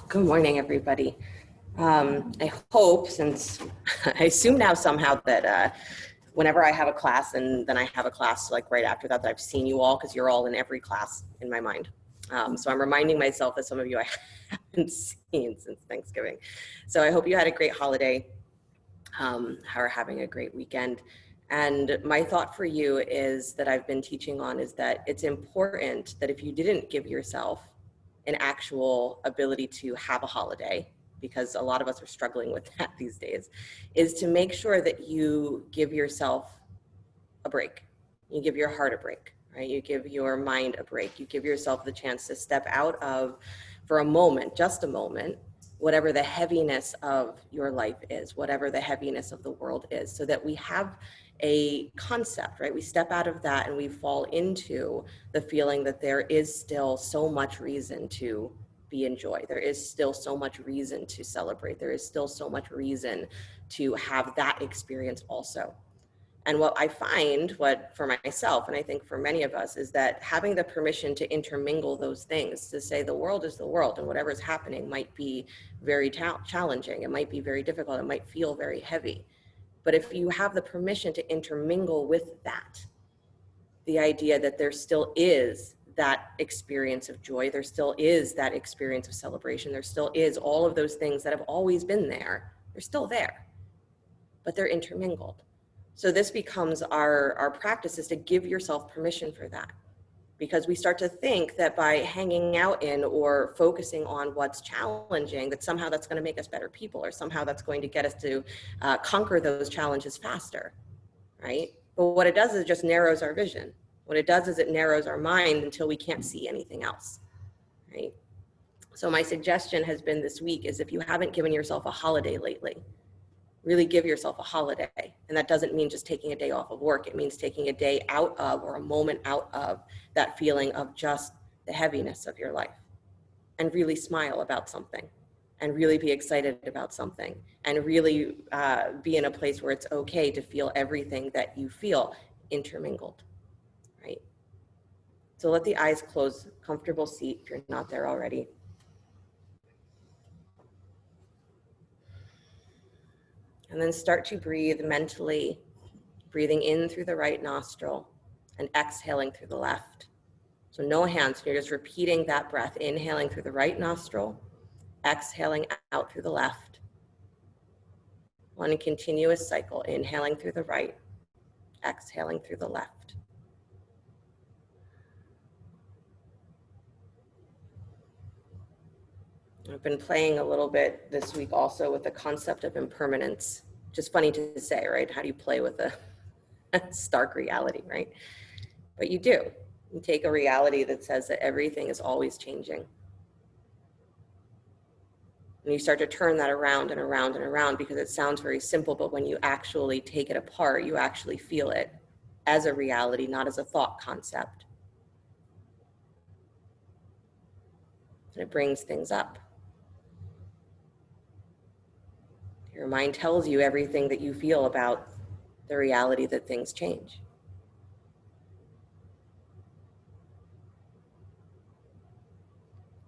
Good morning, everybody. I hope, since I assume now somehow that whenever I have a class and then I have a class like right after that, I've seen you all because you're all in every class in my mind. So I'm reminding myself that some of you I haven't seen since Thanksgiving. So I hope you had a great holiday, are having a great weekend. And my thought for you is that I've been teaching on is that it's important that if you didn't give yourself an actual ability to have a holiday, because a lot of us are struggling with that these days, is to make sure that you give yourself a break. You give your heart a break, right? You give your mind a break. You give yourself the chance to step out of, for a moment, just a moment, whatever the heaviness of your life is, whatever the heaviness of the world is, so that we have a concept, right? We step out of that and we fall into the feeling that there is still so much reason to be in joy. There is still so much reason to celebrate. There is still so much reason to have that experience also. And what I find, for myself, and I think for many of us, is that having the permission to intermingle those things, to say the world is the world and whatever is happening might be very challenging. It might be very difficult. It might feel very heavy. But if you have the permission to intermingle with that, the idea that there still is that experience of joy, there still is that experience of celebration, there still is all of those things that have always been there, they're still there, but they're intermingled. So this becomes our practice, is to give yourself permission for that. Because we start to think that by hanging out in or focusing on what's challenging, that somehow that's going to make us better people, or somehow that's going to get us to conquer those challenges faster, right? But what it does is it just narrows our vision. What it does is it narrows our mind until we can't see anything else, right? So my suggestion has been this week is, if you haven't given yourself a holiday lately, really give yourself a holiday. And that doesn't mean just taking a day off of work. It means taking a day out of, or a moment out of, that feeling of just the heaviness of your life, and really smile about something, and really be excited about something, and really be in a place where it's okay to feel everything that you feel intermingled, right? So let the eyes close, comfortable seat if you're not there already. And then start to breathe mentally, breathing in through the right nostril and exhaling through the left. So no hands, you're just repeating that breath, inhaling through the right nostril, exhaling out through the left. One continuous cycle, inhaling through the right, exhaling through the left. I've been playing a little bit this week also with the concept of impermanence. Just funny to say, right? How do you play with a stark reality, right? But you do. You take a reality that says that everything is always changing. And you start to turn that around and around and around, because it sounds very simple, but when you actually take it apart, you actually feel it as a reality, not as a thought concept. And it brings things up. Your mind tells you everything that you feel about the reality that things change.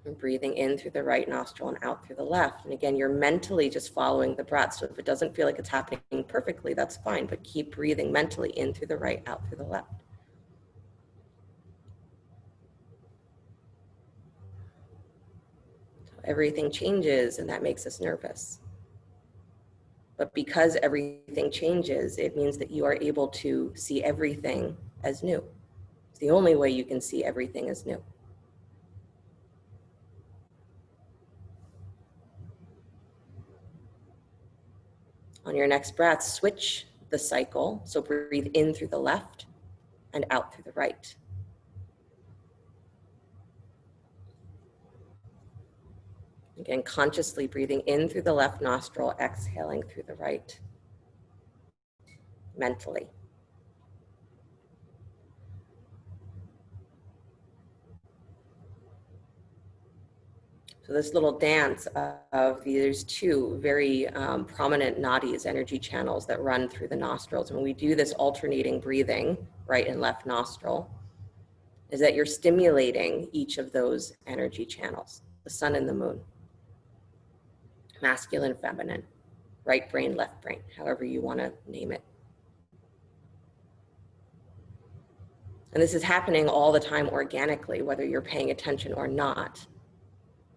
And breathing in through the right nostril and out through the left. And again, you're mentally just following the breath. So if it doesn't feel like it's happening perfectly, that's fine, but keep breathing mentally in through the right, out through the left. So everything changes, and that makes us nervous. But because everything changes, it means that you are able to see everything as new. It's the only way you can see everything as new. On your next breath, switch the cycle. So breathe in through the left and out through the right. Again, consciously breathing in through the left nostril, exhaling through the right, mentally. So this little dance of there's two very prominent nadis, energy channels that run through the nostrils. And when we do this alternating breathing, right and left nostril, is that you're stimulating each of those energy channels, the sun and the moon. masculine, feminine, right brain, left brain, however you want to name it. And this is happening all the time organically, whether you're paying attention or not.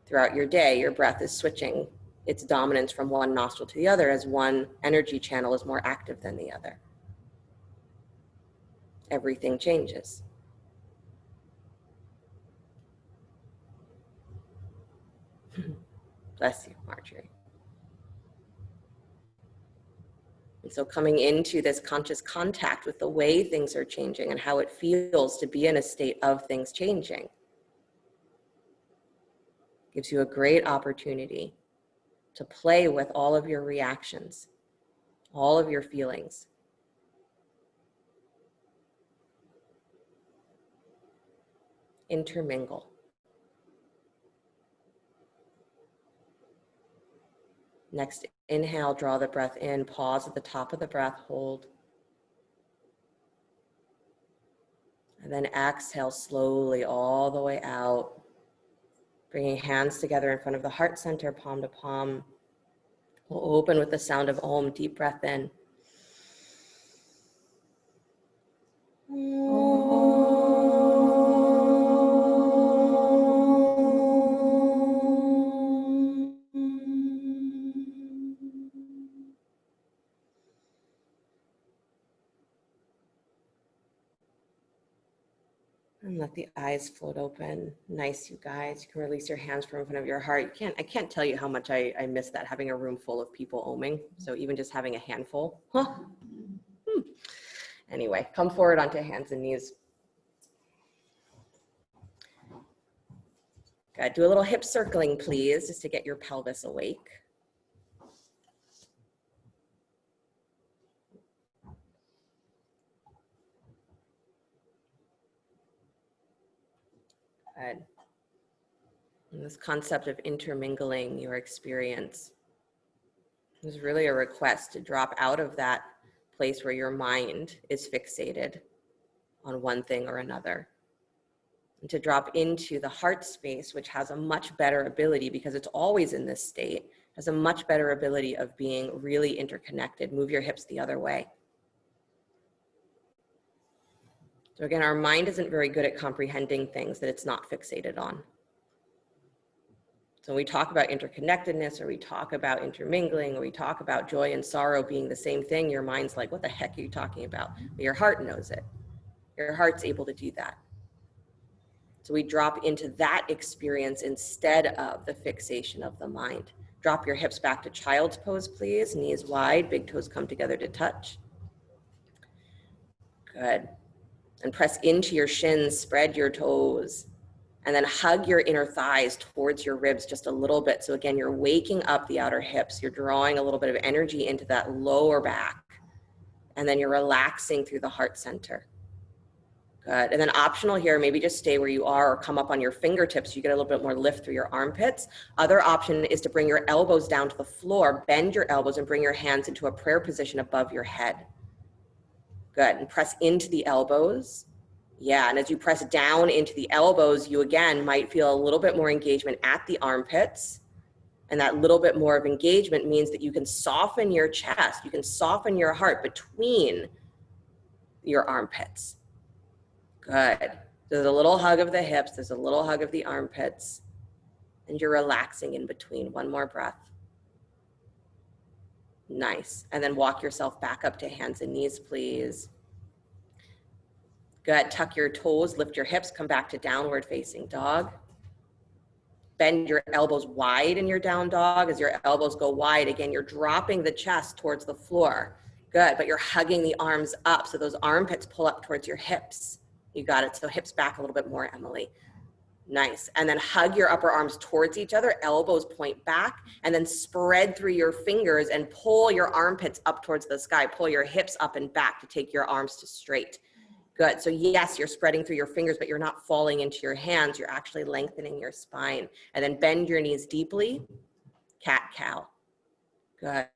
Throughout your day, your breath is switching its dominance from one nostril to the other as one energy channel is more active than the other. Everything changes. Bless you, Marjorie. And so coming into this conscious contact with the way things are changing and how it feels to be in a state of things changing gives you a great opportunity to play with all of your reactions, all of your feelings. Intermingle. Next inhale, draw the breath in, pause at the top of the breath, hold. And then exhale slowly all the way out, bringing hands together in front of the heart center, palm to palm. We'll open with the sound of Om, deep breath in. And let the eyes float open. Nice, you guys. You can release your hands from in front of your heart. I can't tell you how much I miss that, having a room full of people oming. So even just having a handful. Anyway, come forward onto hands and knees. Good. Do a little hip circling, please, just to get your pelvis awake. Good. And this concept of intermingling your experience is really a request to drop out of that place where your mind is fixated on one thing or another, and to drop into the heart space, which has a much better ability, because it's always in this state, has a much better ability of being really interconnected. Move your hips the other way. So again, our mind isn't very good at comprehending things that it's not fixated on. So when we talk about interconnectedness, or we talk about intermingling, or we talk about joy and sorrow being the same thing, your mind's like, what the heck are you talking about? But your heart knows it. Your heart's able to do that. So we drop into that experience instead of the fixation of the mind. Drop your hips back to child's pose, please. Knees wide, big toes come together to touch. Good. And press into your shins, spread your toes, and then hug your inner thighs towards your ribs just a little bit. So again, you're waking up the outer hips. You're drawing a little bit of energy into that lower back, and then you're relaxing through the heart center. Good. And then optional here, maybe just stay where you are or come up on your fingertips. You get a little bit more lift through your armpits. Other option is to bring your elbows down to the floor, bend your elbows and bring your hands into a prayer position above your head. Good. And press into the elbows. Yeah. And as you press down into the elbows, you again might feel a little bit more engagement at the armpits. And that little bit more of engagement means that you can soften your chest. You can soften your heart between your armpits. Good. There's a little hug of the hips. There's a little hug of the armpits. And you're relaxing in between. One more breath. Nice. And then walk yourself back up to hands and knees, please. Good. Tuck your toes, lift your hips, come back to downward facing dog. Bend your elbows wide in your down dog. As your elbows go wide, again, you're dropping the chest towards the floor. Good. But you're hugging the arms up. So those armpits pull up towards your hips. You got it. So hips back a little bit more, Emily. Nice. And then hug your upper arms towards each other, elbows point back, and then spread through your fingers and pull your armpits up towards the sky. Pull your hips up and back to take your arms to straight. Good. So yes, you're spreading through your fingers, but you're not falling into your hands. You're actually lengthening your spine. And then bend your knees deeply. Cat cow. Good.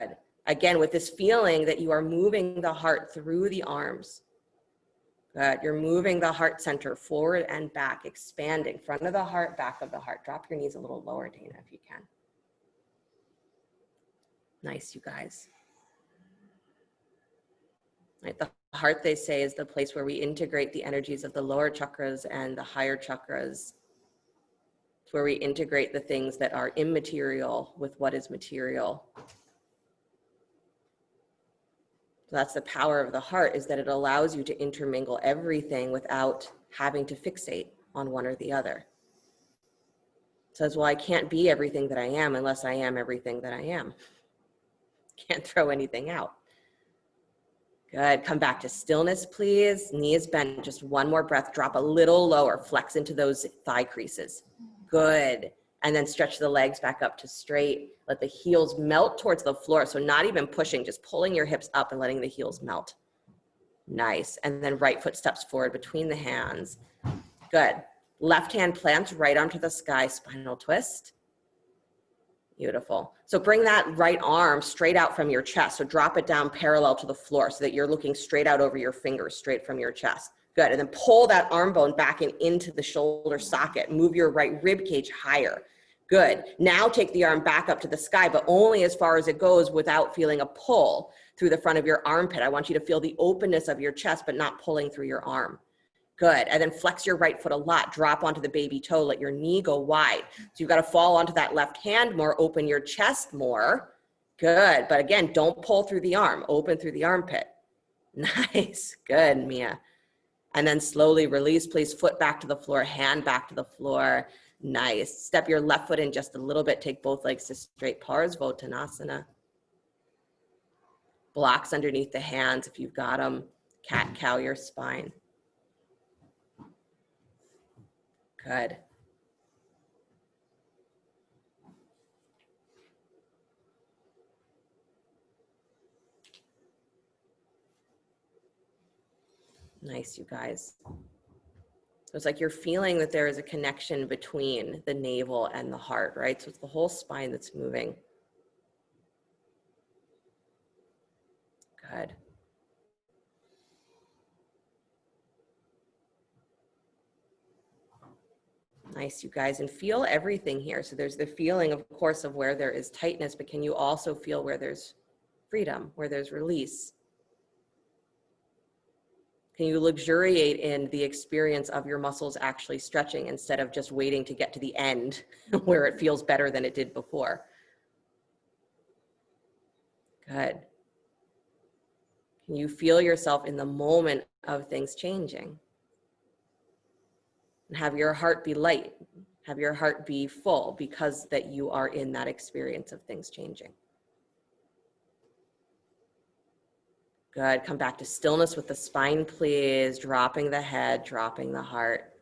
Again, with this feeling that you are moving the heart through the arms. Good. You're moving the heart center forward and back, expanding front of the heart, back of the heart. Drop your knees a little lower, Dana, if you can. Nice, you guys. Right, the heart, they say, is the place where we integrate the energies of the lower chakras and the higher chakras. It's where we integrate the things that are immaterial with what is material. So that's the power of the heart, is that it allows you to intermingle everything without having to fixate on one or the other. It says, well, I can't be everything that I am unless I am everything that I am. Can't throw anything out. Good. Come back to stillness, please. Knees bent. Just one more breath. Drop a little lower. Flex into those thigh creases. Good. And then stretch the legs back up to straight. Let the heels melt towards the floor. So not even pushing, just pulling your hips up and letting the heels melt. Nice. And then right foot steps forward between the hands. Good. Left hand plants, right arm to the sky, spinal twist. Beautiful. So bring that right arm straight out from your chest. So drop it down parallel to the floor so that you're looking straight out over your fingers, straight from your chest. Good. And then pull that arm bone back into the shoulder socket. Move your right rib cage higher. Good. Now take the arm back up to the sky, but only as far as it goes without feeling a pull through the front of your armpit. I want you to feel the openness of your chest, but not pulling through your arm. Good. And then flex your right foot a lot. Drop onto the baby toe. Let your knee go wide. So you've got to fall onto that left hand more. Open your chest more. Good. But again, don't pull through the arm. Open through the armpit. Nice. Good, Mia. And then slowly release, please. Foot back to the floor. Hand back to the floor. Nice. Step your left foot in just a little bit. Take both legs to straight Parsvottanasana. Blocks underneath the hands if you've got them. Cat cow your spine. Good. Nice, you guys. So it's like you're feeling that there is a connection between the navel and the heart, right? So it's the whole spine that's moving. Good. Nice, you guys, and feel everything here. So there's the feeling, of course, of where there is tightness, but can you also feel where there's freedom, where there's release? Can you luxuriate in the experience of your muscles actually stretching instead of just waiting to get to the end where it feels better than it did before? Good. Can you feel yourself in the moment of things changing? And have your heart be light, have your heart be full because that you are in that experience of things changing. Good. Come back to stillness with the spine, please. Dropping the head, dropping the heart.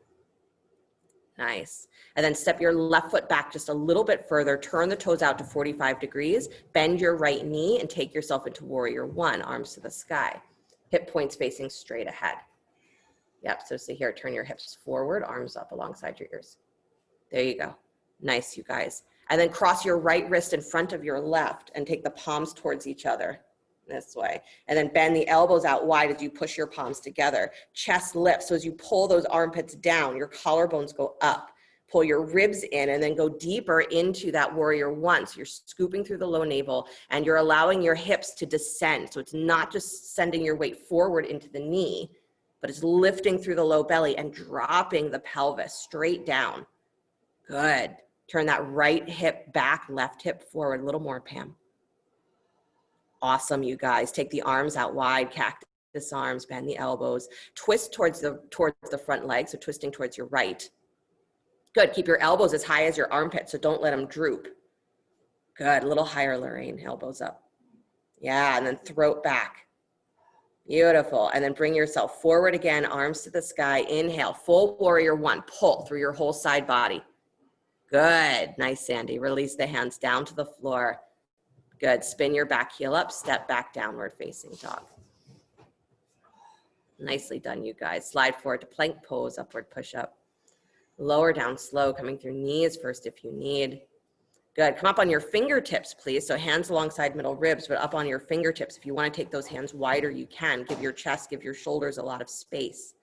Nice. And then step your left foot back just a little bit further. Turn the toes out to 45 degrees. Bend your right knee and take yourself into warrior one, arms to the sky. Hip points facing straight ahead. Yep, so see here, turn your hips forward, arms up alongside your ears. There you go. Nice, you guys. And then cross your right wrist in front of your left and take the palms towards each other this way. And then bend the elbows out wide as you push your palms together. Chest lifts, so as you pull those armpits down, your collarbones go up. Pull your ribs in and then go deeper into that warrior one. So you're scooping through the low navel and you're allowing your hips to descend. So it's not just sending your weight forward into the knee, but it's lifting through the low belly and dropping the pelvis straight down. Good. Turn that right hip back, left hip forward. A little more, Pam. Awesome, you guys. Take the arms out wide, cactus arms, bend the elbows. Twist towards the front leg, so twisting towards your right. Good. Keep your elbows as high as your armpits, so don't let them droop. Good. A little higher, Lorraine. Elbows up. Yeah, and then throat back. Beautiful. And then bring yourself forward again, arms to the sky. Inhale, full warrior one. Pull through your whole side body. Good. Nice, Sandy. Release the hands down to the floor. Good. Spin your back heel up, step back, downward facing dog. Nicely done, you guys. Slide forward to plank pose, upward push up. Lower down slow, coming through knees first if you need. Good. Come up on your fingertips, please. So hands alongside middle ribs, but up on your fingertips. If you want to take those hands wider, you can. Give your chest, give your shoulders a lot of space.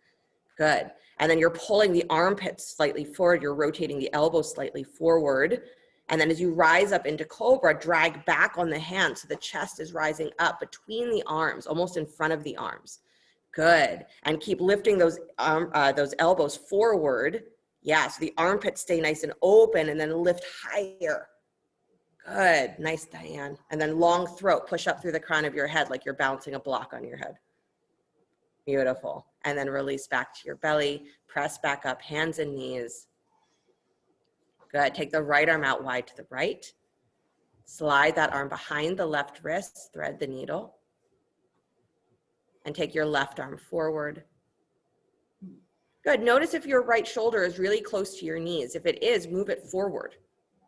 Good. And then you're pulling the armpits slightly forward. You're rotating the elbows slightly forward. And then as you rise up into cobra, drag back on the hands so the chest is rising up between the arms, almost in front of the arms. Good. And keep lifting those elbows forward. Yeah, so the armpits stay nice and open, and then lift higher. Good. Nice, Diane. And then long throat, push up through the crown of your head like you're bouncing a block on your head. Beautiful. And then release back to your belly. Press back up, hands and knees. Good. Take the right arm out wide to the right. Slide that arm behind the left wrist, thread the needle. And take your left arm forward. Good. Notice if your right shoulder is really close to your knees. If it is, move it forward.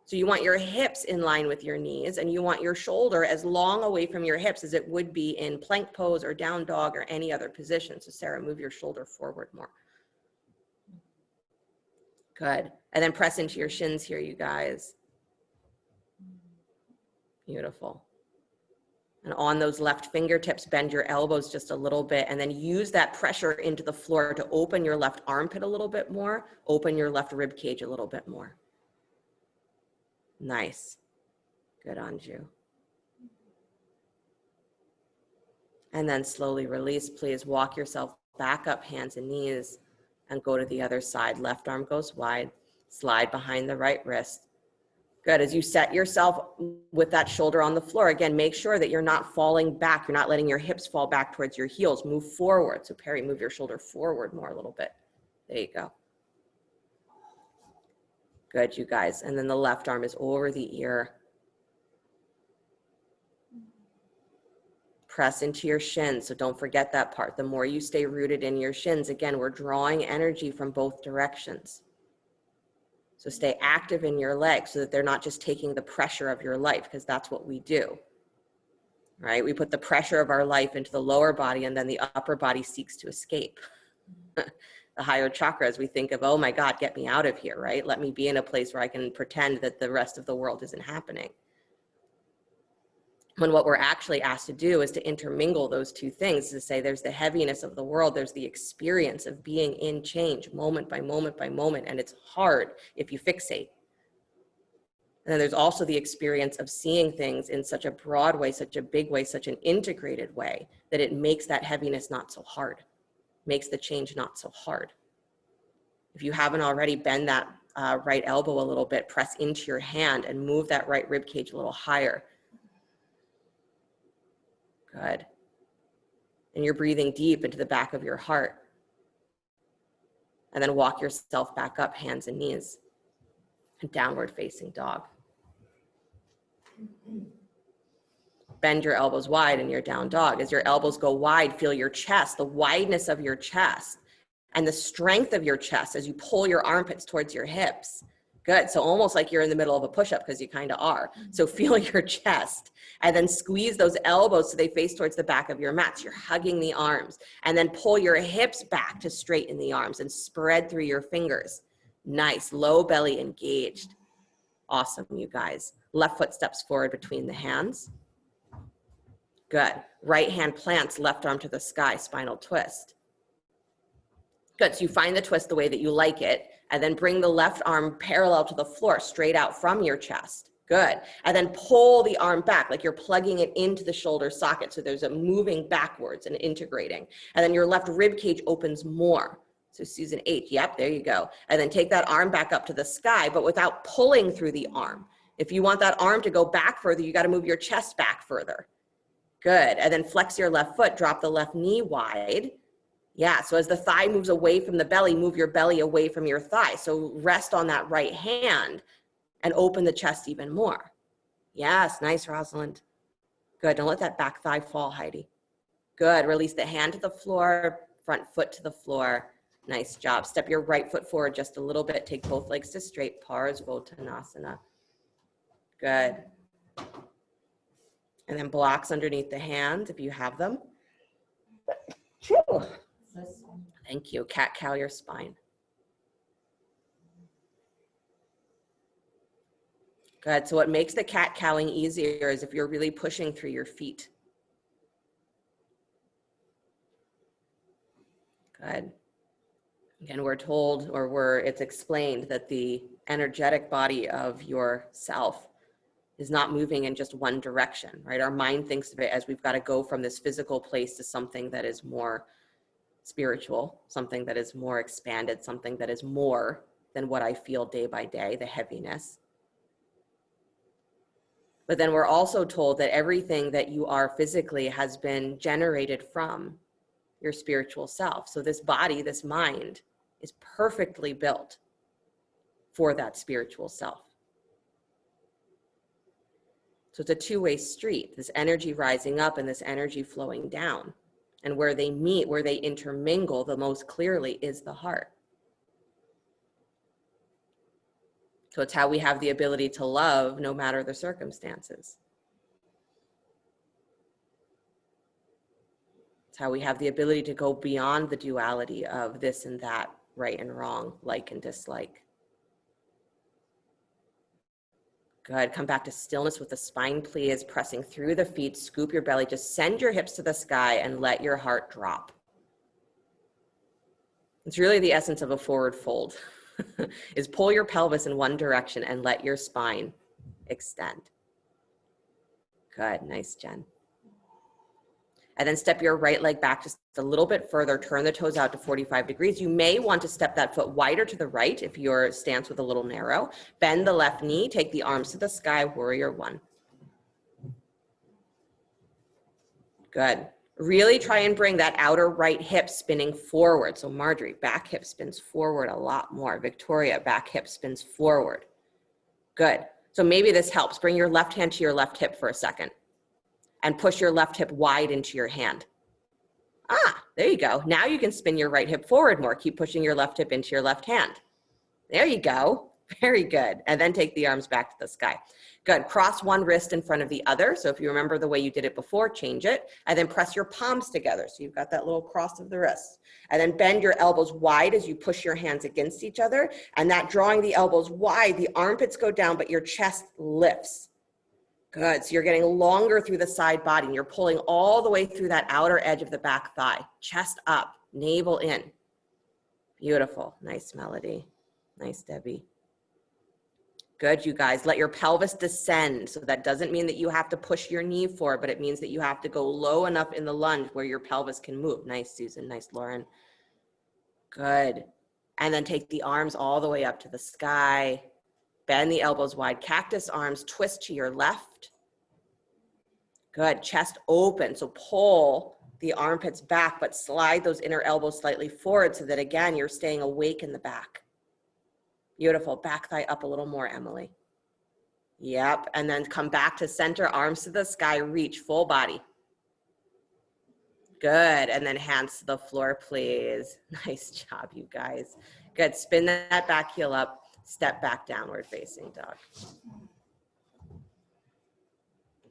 So you want your hips in line with your knees, and you want your shoulder as long away from your hips as it would be in plank pose or down dog or any other position. So Sarah, move your shoulder forward more. Good. And then press into your shins here, you guys. Beautiful. And on those left fingertips, bend your elbows just a little bit, and then use that pressure into the floor to open your left armpit a little bit more, open your left rib cage a little bit more. Nice. Good on you. And then slowly release, please. Walk yourself back up, hands and knees, and go to the other side. Left arm goes wide, slide behind the right wrist. Good. As you set yourself with that shoulder on the floor, again, make sure that you're not falling back. You're not letting your hips fall back towards your heels. Move forward. So Perry, move your shoulder forward more a little bit. There you go. Good, you guys. And then the left arm is over the ear. Press into your shins. So don't forget that part. The more you stay rooted in your shins, again, we're drawing energy from both directions. So stay active in your legs so that they're not just taking the pressure of your life, because that's what we do, right? We put the pressure of our life into the lower body, and then the upper body seeks to escape. The higher chakras, we think of, oh my God, get me out of here, right? Let me be in a place where I can pretend that the rest of the world isn't happening. When what we're actually asked to do is to intermingle those two things, to say there's the heaviness of the world, there's the experience of being in change moment by moment by moment, and it's hard if you fixate. And then there's also the experience of seeing things in such a broad way, such a big way, such an integrated way, that it makes that heaviness not so hard, makes the change not so hard. If you haven't already, bend that right elbow a little bit, press into your hand and move that right rib cage a little higher. Good. And you're breathing deep into the back of your heart. And then walk yourself back up, hands and knees, and downward facing dog. Bend your elbows wide in your down dog. As your elbows go wide, feel your chest, the wideness of your chest, and the strength of your chest as you pull your armpits towards your hips. Good. So almost like you're in the middle of a push-up, because you kind of are. So feel your chest, and then squeeze those elbows so they face towards the back of your mat. So you're hugging the arms, and then pull your hips back to straighten the arms and spread through your fingers. Nice. Low belly engaged. Awesome, you guys. Left foot steps forward between the hands. Good. Right hand plants, left arm to the sky, spinal twist. Good. So you find the twist the way that you like it, and then bring the left arm parallel to the floor, straight out from your chest. Good. And then pull the arm back like you're plugging it into the shoulder socket. So there's a moving backwards and integrating. And then your left rib cage opens more. So Susan H, yep, there you go. And then take that arm back up to the sky, but without pulling through the arm. If you want that arm to go back further, you got to move your chest back further. Good. And then flex your left foot, drop the left knee wide. Yeah, so as the thigh moves away from the belly, move your belly away from your thigh. So rest on that right hand and open the chest even more. Yes, nice, Rosalind. Good, don't let that back thigh fall, Heidi. Good, release the hand to the floor, front foot to the floor. Nice job. Step your right foot forward just a little bit. Take both legs to straight, Parsvottanasana. Good. And then blocks underneath the hands if you have them. Thank you. Cat-cow your spine. Good. So what makes the cat-cowing easier is if you're really pushing through your feet. Good. Again, we're told, or it's explained that the energetic body of yourself is not moving in just one direction, right? Our mind thinks of it as we've got to go from this physical place to something that is more spiritual, something that is more expanded, something that is more than what I feel day by day, the heaviness. But then we're also told that everything that you are physically has been generated from your spiritual self. So this body, this mind, is perfectly built for that spiritual self. So it's a two-way street, this energy rising up and this energy flowing down. And where they meet, where they intermingle the most clearly is the heart. So it's how we have the ability to love no matter the circumstances. It's how we have the ability to go beyond the duality of this and that, right and wrong, like and dislike. Good. Come back to stillness with the spine, please. Pressing through the feet, scoop your belly. Just send your hips to the sky and let your heart drop. It's really the essence of a forward fold, is pull your pelvis in one direction and let your spine extend. Good. Nice, Jen. And then step your right leg back just a little bit further. Turn the toes out to 45 degrees. You may want to step that foot wider to the right if your stance was a little narrow. Bend the left knee. Take the arms to the sky. Warrior one. Good. Really try and bring that outer right hip spinning forward. So Marjorie, back hip spins forward a lot more. Victoria, back hip spins forward. Good. So maybe this helps. Bring your left hand to your left hip for a second. And push your left hip wide into your hand. Ah, there you go. Now you can spin your right hip forward more. Keep pushing your left hip into your left hand. There you go. Very good. And then take the arms back to the sky. Good. Cross one wrist in front of the other. So if you remember the way you did it before, change it. And then press your palms together. So you've got that little cross of the wrists. And then bend your elbows wide as you push your hands against each other. And that drawing the elbows wide, the armpits go down, but your chest lifts. Good. So you're getting longer through the side body and you're pulling all the way through that outer edge of the back thigh. Chest up, navel in. Beautiful. Nice, Melody. Nice, Debbie. Good, you guys. Let your pelvis descend. So that doesn't mean that you have to push your knee forward, but it means that you have to go low enough in the lunge where your pelvis can move. Nice, Susan. Nice, Lauren. Good. And then take the arms all the way up to the sky. Bend the elbows wide, cactus arms, twist to your left. Good, chest open. So pull the armpits back, but slide those inner elbows slightly forward so that again, you're staying awake in the back. Beautiful, back thigh up a little more, Emily. Yep, and then come back to center, arms to the sky, reach, full body. Good, and then hands to the floor, please. Nice job, you guys. Good, spin that back heel up. Step back, downward facing dog.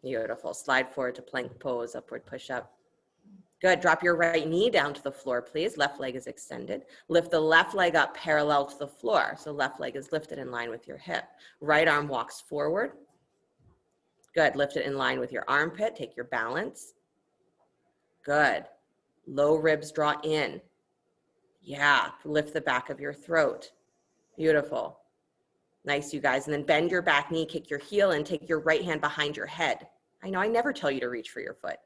Beautiful. Slide forward to plank pose, upward push up. Good. Drop your right knee down to the floor, please. Left leg is extended. Lift the left leg up parallel to the floor. So left leg is lifted in line with your hip. Right arm walks forward. Good. Lift it in line with your armpit. Take your balance. Good. Low ribs draw in. Yeah. Lift the back of your throat. Beautiful. Nice, you guys. And then bend your back knee, kick your heel and take your right hand behind your head. I know I never tell you to reach for your foot.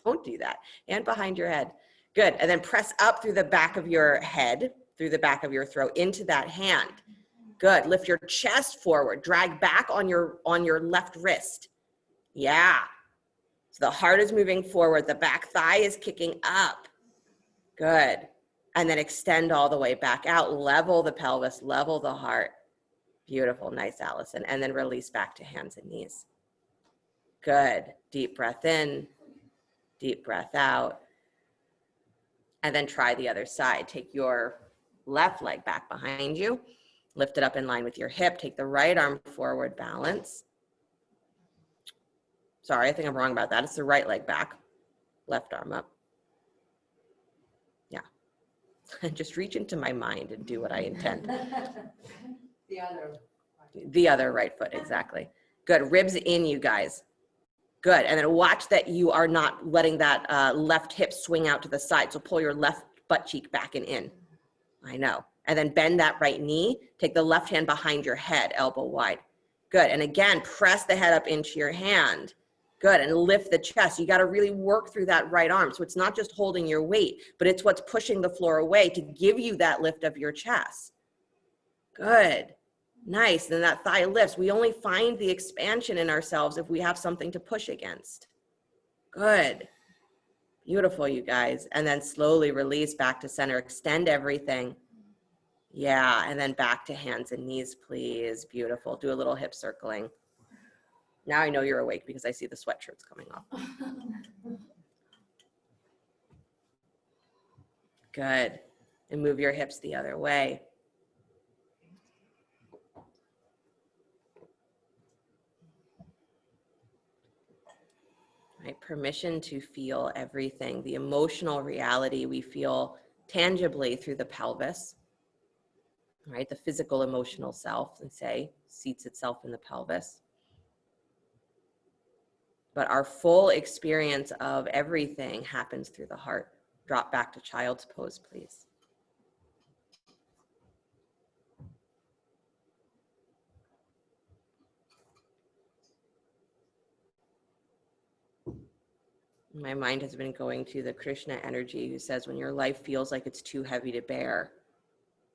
Don't do that. Hand behind your head. Good. And then press up through the back of your head, through the back of your throat into that hand. Good. Lift your chest forward. Drag back on your left wrist. Yeah. So the heart is moving forward. The back thigh is kicking up. Good. And then extend all the way back out. Level the pelvis, level the heart. Beautiful. Nice, Allison. And then release back to hands and knees. Good. Deep breath in, deep breath out. And then try the other side. Take your left leg back behind you. Lift it up in line with your hip. Take the right arm forward, balance. Sorry, I think I'm wrong about that. It's the right leg back, left arm up. Yeah. Just reach into my mind and do what I intend. The other right foot, exactly. Good. Ribs in, you guys. Good. And then watch that you are not letting that left hip swing out to the side. So pull your left butt cheek back and in. I know. And then bend that right knee. Take the left hand behind your head, elbow wide. Good. And again, press the head up into your hand. Good. And lift the chest. You got to really work through that right arm. So it's not just holding your weight, but it's what's pushing the floor away to give you that lift of your chest. Good. Nice. Then that thigh lifts. We only find the expansion in ourselves if we have something to push against. Good. Beautiful, you guys. And then slowly release back to center. Extend everything. Yeah. And then back to hands and knees, please. Beautiful. Do a little hip circling. Now I know you're awake because I see the sweatshirts coming off. Good. And move your hips the other way. Right? Permission to feel everything. The emotional reality we feel tangibly through the pelvis. Right? The physical emotional self, and say, seats itself in the pelvis. But our full experience of everything happens through the heart. Drop back to child's pose, please. My mind has been going to the Krishna energy who says when your life feels like it's too heavy to bear,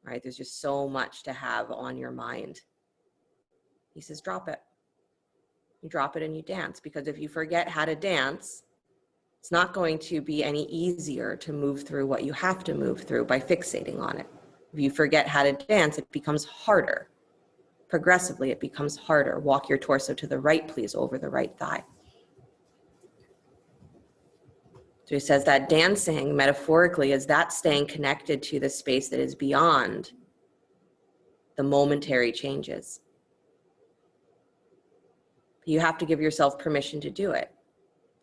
right? There's just so much to have on your mind. He says, drop it. You drop it and you dance, because if you forget how to dance, it's not going to be any easier to move through what you have to move through by fixating on it. If you forget how to dance, it becomes harder. Progressively, it becomes harder. Walk your torso to the right, please, over the right thigh. So he says that dancing, metaphorically, is that staying connected to the space that is beyond the momentary changes. You have to give yourself permission to do it.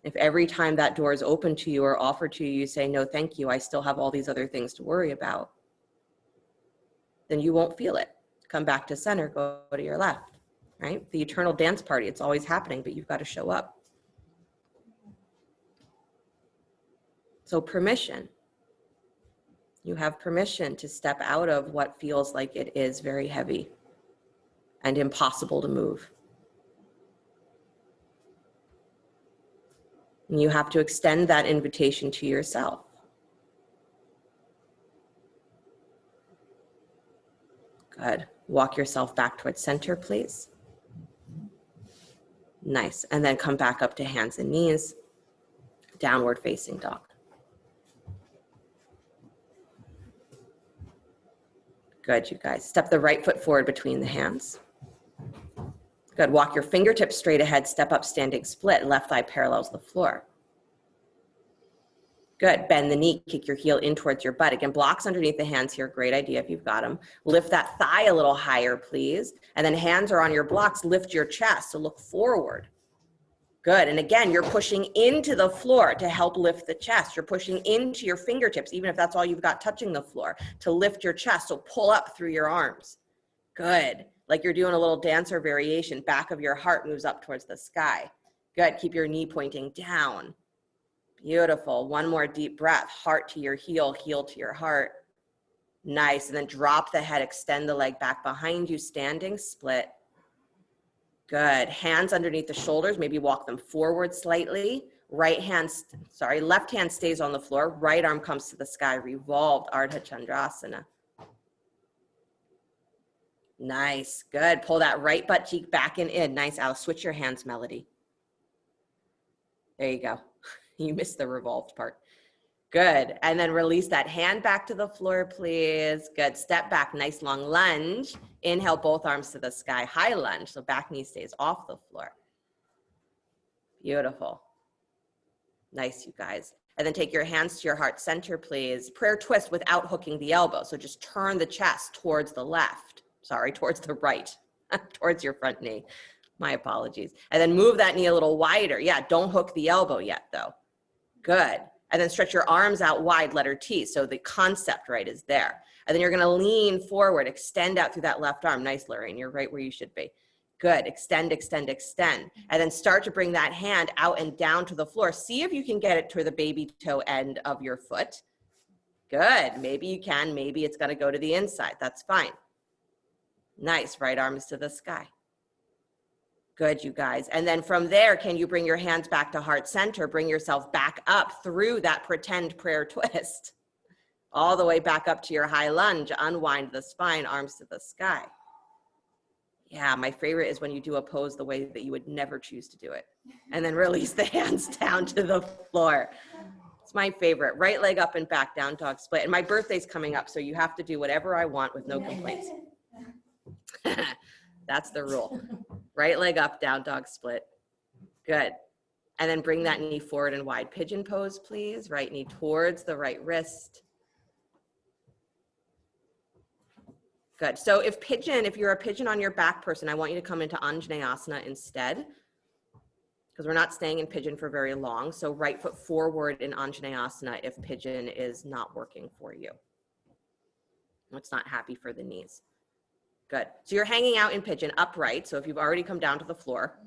If every time that door is open to you or offered to you, you say, no, thank you, I still have all these other things to worry about, then you won't feel it. Come back to center, go to your left, right? The eternal dance party, it's always happening, but you've got to show up. So permission. You have permission to step out of what feels like it is very heavy and impossible to move. And you have to extend that invitation to yourself. Good. Walk yourself back towards center, please. Nice. And then come back up to hands and knees. Downward facing dog. Good, you guys. Step the right foot forward between the hands. Good. Walk your fingertips straight ahead. Step up, standing split. Left thigh parallels the floor. Good. Bend the knee. Kick your heel in towards your butt. Again, blocks underneath the hands here. Great idea if you've got them. Lift that thigh a little higher, please. And then hands are on your blocks. Lift your chest. So look forward. Good. And again, you're pushing into the floor to help lift the chest. You're pushing into your fingertips, even if that's all you've got touching the floor, to lift your chest. So pull up through your arms. Good. Like you're doing a little dancer variation. Back of your heart moves up towards the sky. Good. Keep your knee pointing down. Beautiful. One more deep breath. Heart to your heel, heel to your heart. Nice. And then drop the head, extend the leg back behind you, standing split. Good. Hands underneath the shoulders. Maybe walk them forward slightly. Left hand stays on the floor. Right arm comes to the sky. Revolved Ardha Chandrasana. Nice. Good. Pull that right butt cheek back and in. Nice, Alice. Switch your hands, Melody. There you go. You missed the revolved part. Good. And then release that hand back to the floor, please. Good. Step back. Nice long lunge. Inhale, both arms to the sky. High lunge. So back knee stays off the floor. Beautiful. Nice, you guys. And then take your hands to your heart center, please. Prayer twist without hooking the elbow. So just turn the chest towards the left. Sorry, towards the right. Towards your front knee. My apologies. And then move that knee a little wider. Yeah, don't hook the elbow yet, though. Good. And then stretch your arms out wide, letter T. So the concept, right, is there. And then you're going to lean forward, extend out through that left arm. Nice, Lorraine. You're right where you should be. Good. Extend, extend, extend. And then start to bring that hand out and down to the floor. See if you can get it to the baby toe end of your foot. Good. Maybe you can, maybe it's got to go to the inside. That's fine. Nice. Right arm is to the sky. Good, you guys. And then from there, can you bring your hands back to heart center? Bring yourself back up through that pretend prayer twist. All the way back up to your high lunge. Unwind the spine, arms to the sky. Yeah, my favorite is when you do a pose the way that you would never choose to do it. And then release the hands down to the floor. It's my favorite. Right leg up and back, down dog split. And my birthday's coming up, so you have to do whatever I want with no complaints. That's the rule. Right leg up, down dog split. Good. And then bring that knee forward and wide pigeon pose, please. Right knee towards the right wrist. Good. So if you're a pigeon on your back person, I want you to come into Anjaneyasana instead, because we're not staying in pigeon for very long. So right foot forward in Anjaneyasana if pigeon is not working for you. It's not happy for the knees. Good. So you're hanging out in pigeon upright. So if you've already come down to the floor,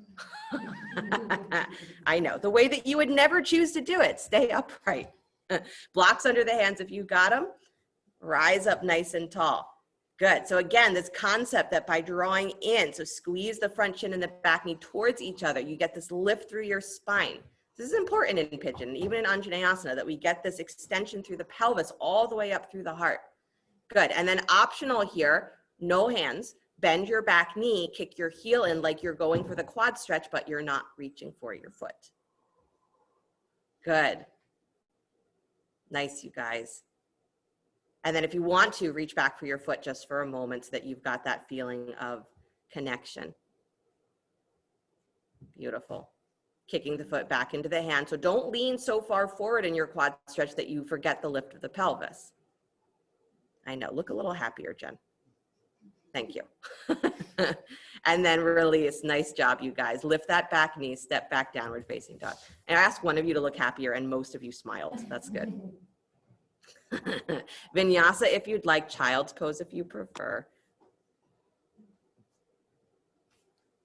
I know, the way that you would never choose to do it, stay upright. Blocks under the hands if you've got them. Rise up nice and tall. Good. So again, this concept that by drawing in, so squeeze the front shin and the back knee towards each other, you get this lift through your spine. This is important in pigeon, even in Anjaneyasana, that we get this extension through the pelvis all the way up through the heart. Good. And then optional here, no hands, bend your back knee, kick your heel in like you're going for the quad stretch, but you're not reaching for your foot. Good. Nice, you guys. And then if you want to, reach back for your foot just for a moment so that you've got that feeling of connection. Beautiful. Kicking the foot back into the hand. So don't lean so far forward in your quad stretch that you forget the lift of the pelvis. I know, look a little happier, Jen. Thank you. And then release. Nice job, you guys. Lift that back knee, step back, downward facing dog. And I asked one of you to look happier and most of you smiled. That's good. Vinyasa if you'd like, child's pose if you prefer.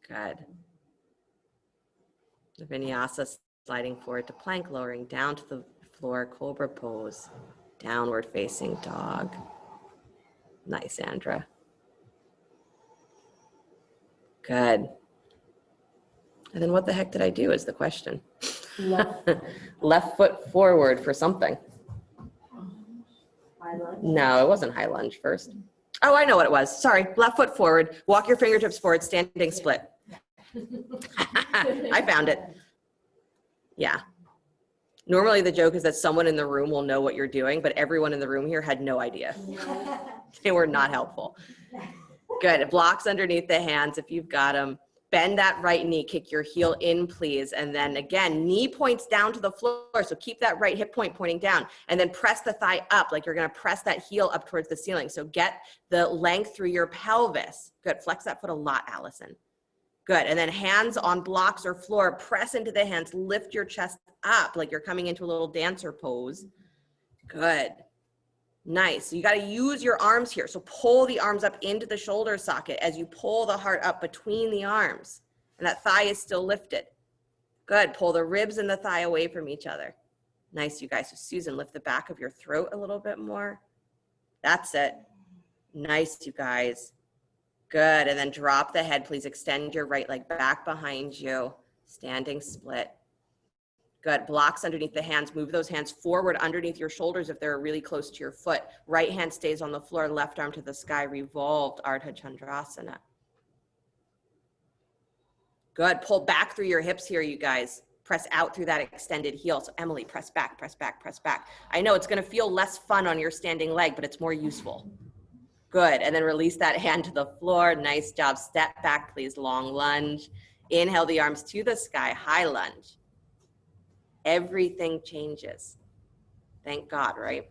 Good. The vinyasa, sliding forward to plank, lowering down to the floor, cobra pose, downward facing dog. Nice, Andra. Good. And then what the heck did I do is the question. Left foot forward for something. No, it wasn't high lunge first. Oh, I know what it was. Sorry. Left foot forward. Walk your fingertips forward, standing split. I found it. Yeah. Normally the joke is that someone in the room will know what you're doing, but everyone in the room here had no idea. They were not helpful. Good. Blocks underneath the hands if you've got them. Bend that right knee, kick your heel in, please. And then again, knee points down to the floor. So keep that right hip point pointing down and then press the thigh up like you're going to press that heel up towards the ceiling. So get the length through your pelvis. Good. Flex that foot a lot, Allison. Good. And then hands on blocks or floor, press into the hands, lift your chest up like you're coming into a little dancer pose. Good. Nice. So you got to use your arms here. So pull the arms up into the shoulder socket as you pull the heart up between the arms. And that thigh is still lifted. Good. Pull the ribs and the thigh away from each other. Nice, you guys. So Susan, lift the back of your throat a little bit more. That's it. Nice, you guys. Good. And then drop the head. Please extend your right leg back behind you. Standing split. Good. Blocks underneath the hands. Move those hands forward underneath your shoulders if they're really close to your foot. Right hand stays on the floor. Left arm to the sky. Revolved Ardha Chandrasana. Good. Pull back through your hips here, you guys. Press out through that extended heel. So Emily, press back, press back, press back. I know it's going to feel less fun on your standing leg, but it's more useful. Good. And then release that hand to the floor. Nice job. Step back, please. Long lunge. Inhale the arms to the sky. High lunge. Everything changes. Thank God, right?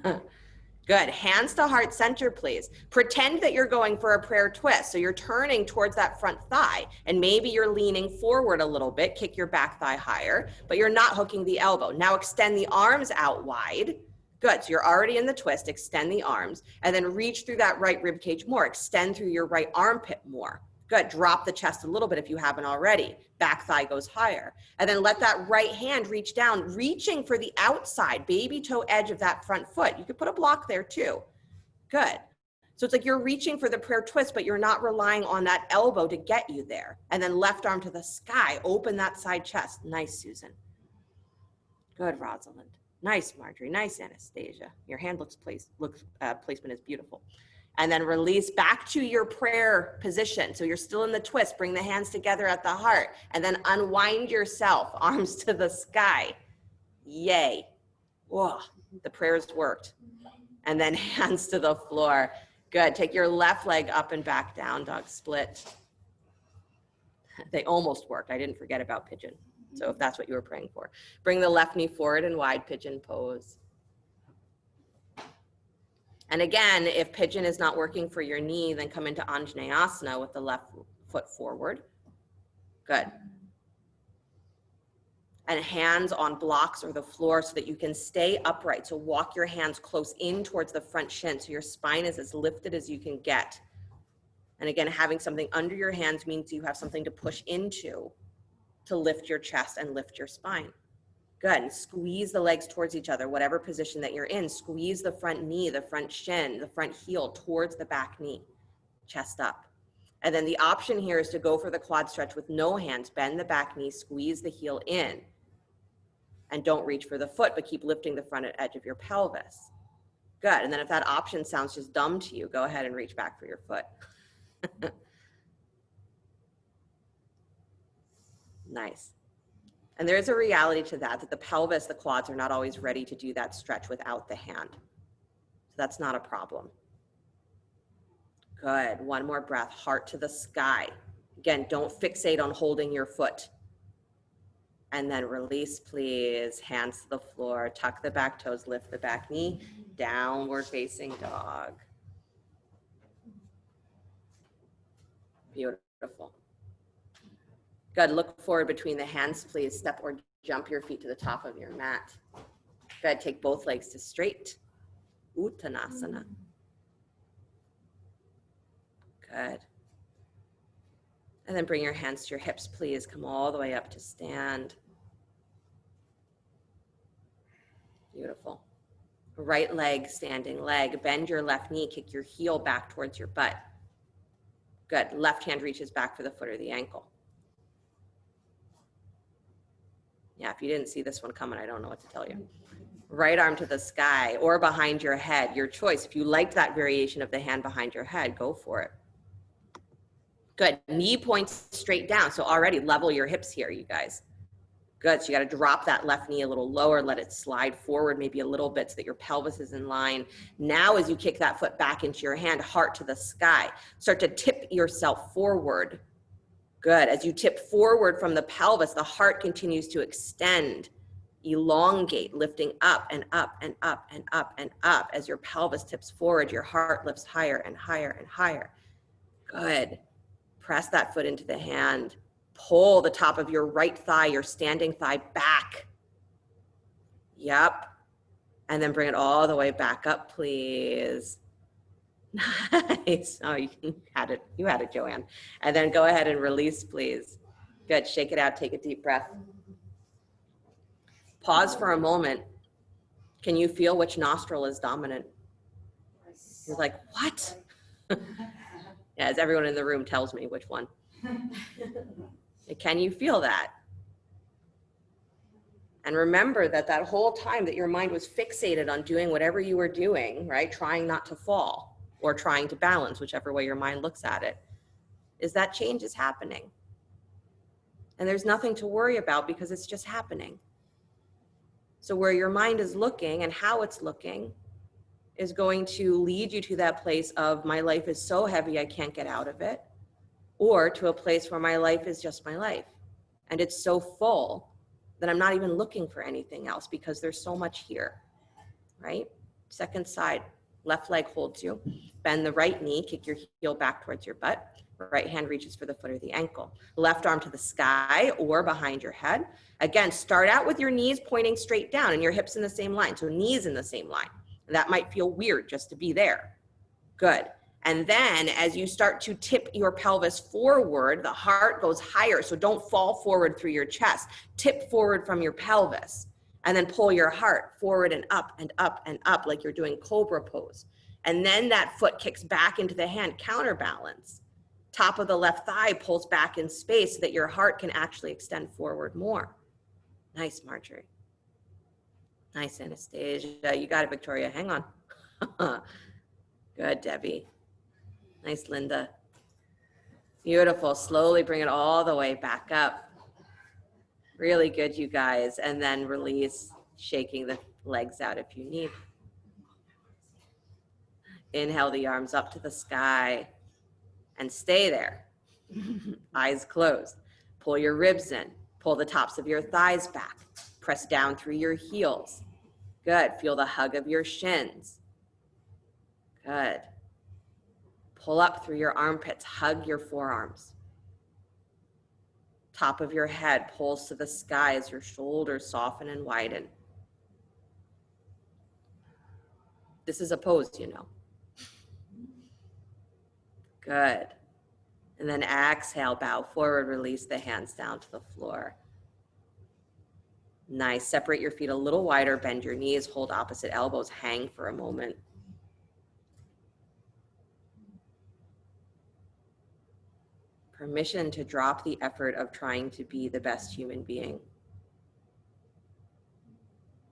Good. Hands to heart center, please. Pretend that you're going for a prayer twist. So you're turning towards that front thigh and maybe you're leaning forward a little bit. Kick your back thigh higher, but you're not hooking the elbow. Now extend the arms out wide. Good. So you're already in the twist. Extend the arms and then reach through that right rib cage more. Extend through your right armpit more. Good. Drop the chest a little bit if you haven't already. Back thigh goes higher. And then let that right hand reach down, reaching for the outside, baby toe edge of that front foot. You could put a block there too. Good. So it's like you're reaching for the prayer twist, but you're not relying on that elbow to get you there. And then left arm to the sky. Open that side chest. Nice, Susan. Good, Rosalind. Nice, Marjorie. Nice, Anastasia. Your hand placement is beautiful. And then release back to your prayer position. So you're still in the twist. Bring the hands together at the heart. And then unwind yourself, arms to the sky. Yay. Whoa, the prayers worked. And then hands to the floor. Good. Take your left leg up and back down, dog split. They almost worked. I didn't forget about pigeon. So if that's what you were praying for. Bring the left knee forward in wide pigeon pose. And again, if pigeon is not working for your knee, then come into Anjaneyasana with the left foot forward. Good. And hands on blocks or the floor so that you can stay upright. So walk your hands close in towards the front shin so your spine is as lifted as you can get. And again, having something under your hands means you have something to push into to lift your chest and lift your spine. Good. And squeeze the legs towards each other, whatever position that you're in. Squeeze the front knee, the front shin, the front heel towards the back knee. Chest up. And then the option here is to go for the quad stretch with no hands. Bend the back knee, squeeze the heel in. And don't reach for the foot, but keep lifting the front edge of your pelvis. Good. And then if that option sounds just dumb to you, go ahead and reach back for your foot. Nice. And there is a reality to that the pelvis, the quads are not always ready to do that stretch without the hand. So that's not a problem. Good. One more breath. Heart to the sky. Again, don't fixate on holding your foot. And then release, please. Hands to the floor. Tuck the back toes. Lift the back knee. Downward facing dog. Beautiful. Good. Look forward between the hands, please. Step or jump your feet to the top of your mat. Good. Take both legs to straight. Uttanasana. Good. And then bring your hands to your hips, please. Come all the way up to stand. Beautiful. Right leg, standing leg. Bend your left knee. Kick your heel back towards your butt. Good. Left hand reaches back for the foot or the ankle. Yeah, if you didn't see this one coming, I don't know what to tell you. Right arm to the sky or behind your head, your choice. If you liked that variation of the hand behind your head, go for it. Good. Knee points straight down. So already level your hips here, you guys. Good. So you got to drop that left knee a little lower, let it slide forward maybe a little bit so that your pelvis is in line. Now, as you kick that foot back into your hand, heart to the sky, start to tip yourself forward. Good. As you tip forward from the pelvis, the heart continues to extend, elongate, lifting up and up and up and up and up. As your pelvis tips forward, your heart lifts higher and higher and higher. Good. Press that foot into the hand. Pull the top of your right thigh, your standing thigh back. Yep. And then bring it all the way back up, please. Nice. Oh, you had it. You had it, Joanne. And then go ahead and release, please. Good. Shake it out. Take a deep breath. Pause for a moment. Can you feel which nostril is dominant? You're like, what? Yeah, as everyone in the room tells me which one. Can you feel that? And remember that that whole time that your mind was fixated on doing whatever you were doing, right? Trying not to fall or trying to balance, whichever way your mind looks at it, is that change is happening. And there's nothing to worry about because it's just happening. So where your mind is looking and how it's looking is going to lead you to that place of my life is so heavy I can't get out of it, or to a place where my life is just my life and it's so full that I'm not even looking for anything else because there's so much here, right? Second side, left leg holds you. Bend the right knee, kick your heel back towards your butt. Right hand reaches for the foot or the ankle. Left arm to the sky or behind your head. Again, start out with your knees pointing straight down and your hips in the same line. So knees in the same line. That might feel weird just to be there. Good. And then as you start to tip your pelvis forward, the heart goes higher. So don't fall forward through your chest. Tip forward from your pelvis. And then pull your heart forward and up and up and up like you're doing cobra pose. And then that foot kicks back into the hand, counterbalance. Top of the left thigh pulls back in space so that your heart can actually extend forward more. Nice, Marjorie. Nice, Anastasia. You got it, Victoria. Hang on. Good, Debbie. Nice, Linda. Beautiful. Slowly bring it all the way back up. Really good, you guys. And then release, shaking the legs out if you need. Inhale the arms up to the sky and stay there. Eyes closed. Pull your ribs in. Pull the tops of your thighs back. Press down through your heels. Good. Feel the hug of your shins. Good. Pull up through your armpits. Hug your forearms. Top of your head pulls to the sky as your shoulders soften and widen. This is a pose, you know. Good. And then exhale, bow forward, release the hands down to the floor. Nice. Separate your feet a little wider, bend your knees, hold opposite elbows, hang for a moment. Permission to drop the effort of trying to be the best human being.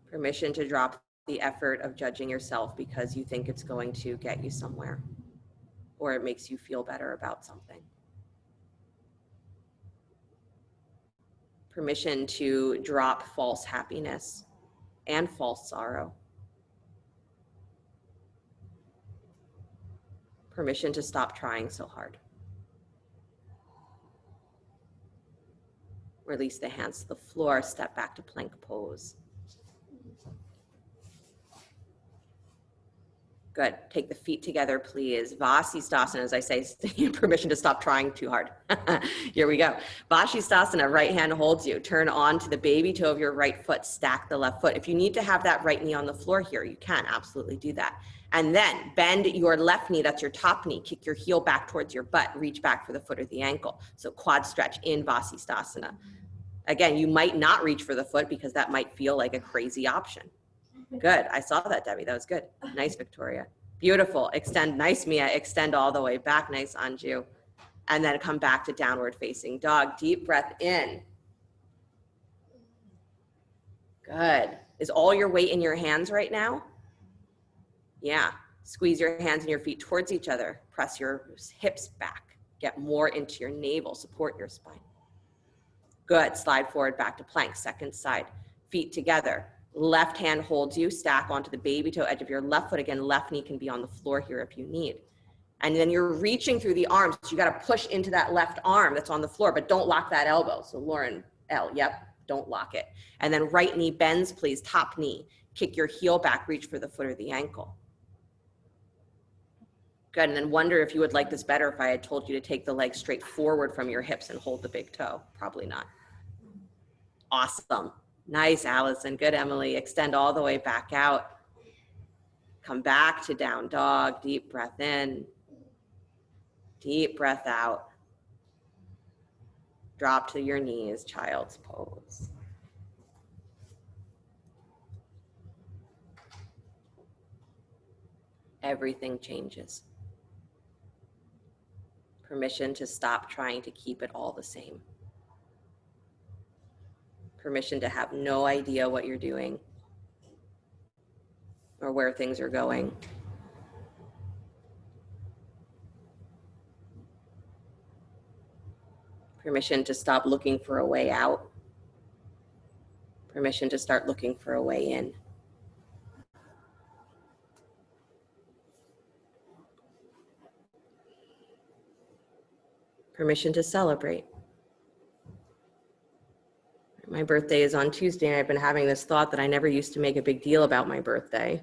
Permission to drop the effort of judging yourself because you think it's going to get you somewhere or it makes you feel better about something. Permission to drop false happiness and false sorrow. Permission to stop trying so hard. Release the hands to the floor, step back to plank pose. Good. Take the feet together, please. Vasisthasana, as I say, permission to stop trying too hard. Here we go. Vasisthasana, right hand holds you. Turn on to the baby toe of your right foot. Stack the left foot. If you need to have that right knee on the floor here, you can absolutely do that. And then bend your left knee, that's your top knee. Kick your heel back towards your butt. Reach back for the foot or the ankle. So quad stretch in Vasisthasana. Again, you might not reach for the foot because that might feel like a crazy option. Good. I saw that, Debbie. That was good. Nice, Victoria. Beautiful. Extend. Nice, Mia. Extend all the way back. Nice, Anju. And then come back to downward facing dog. Deep breath in. Good. Is all your weight in your hands right now? Yeah. Squeeze your hands and your feet towards each other. Press your hips back. Get more into your navel. Support your spine. Good. Slide forward back to plank. Second side. Feet together. Left hand holds you, stack onto the baby toe edge of your left foot. Again, left knee can be on the floor here if you need. And then you're reaching through the arms. So you got to push into that left arm that's on the floor, but don't lock that elbow. So Lauren, L, yep, don't lock it. And then right knee bends, please, top knee. Kick your heel back, reach for the foot or the ankle. Good, and then wonder if you would like this better if I had told you to take the leg straight forward from your hips and hold the big toe. Probably not. Awesome. Nice, Allison. Good, Emily. Extend all the way back out. Come back to down dog. Deep breath in. Deep breath out. Drop to your knees, child's pose. Everything changes. Permission to stop trying to keep it all the same. Permission to have no idea what you're doing or where things are going. Permission to stop looking for a way out. Permission to start looking for a way in. Permission to celebrate. My birthday is on Tuesday, and I've been having this thought that I never used to make a big deal about my birthday.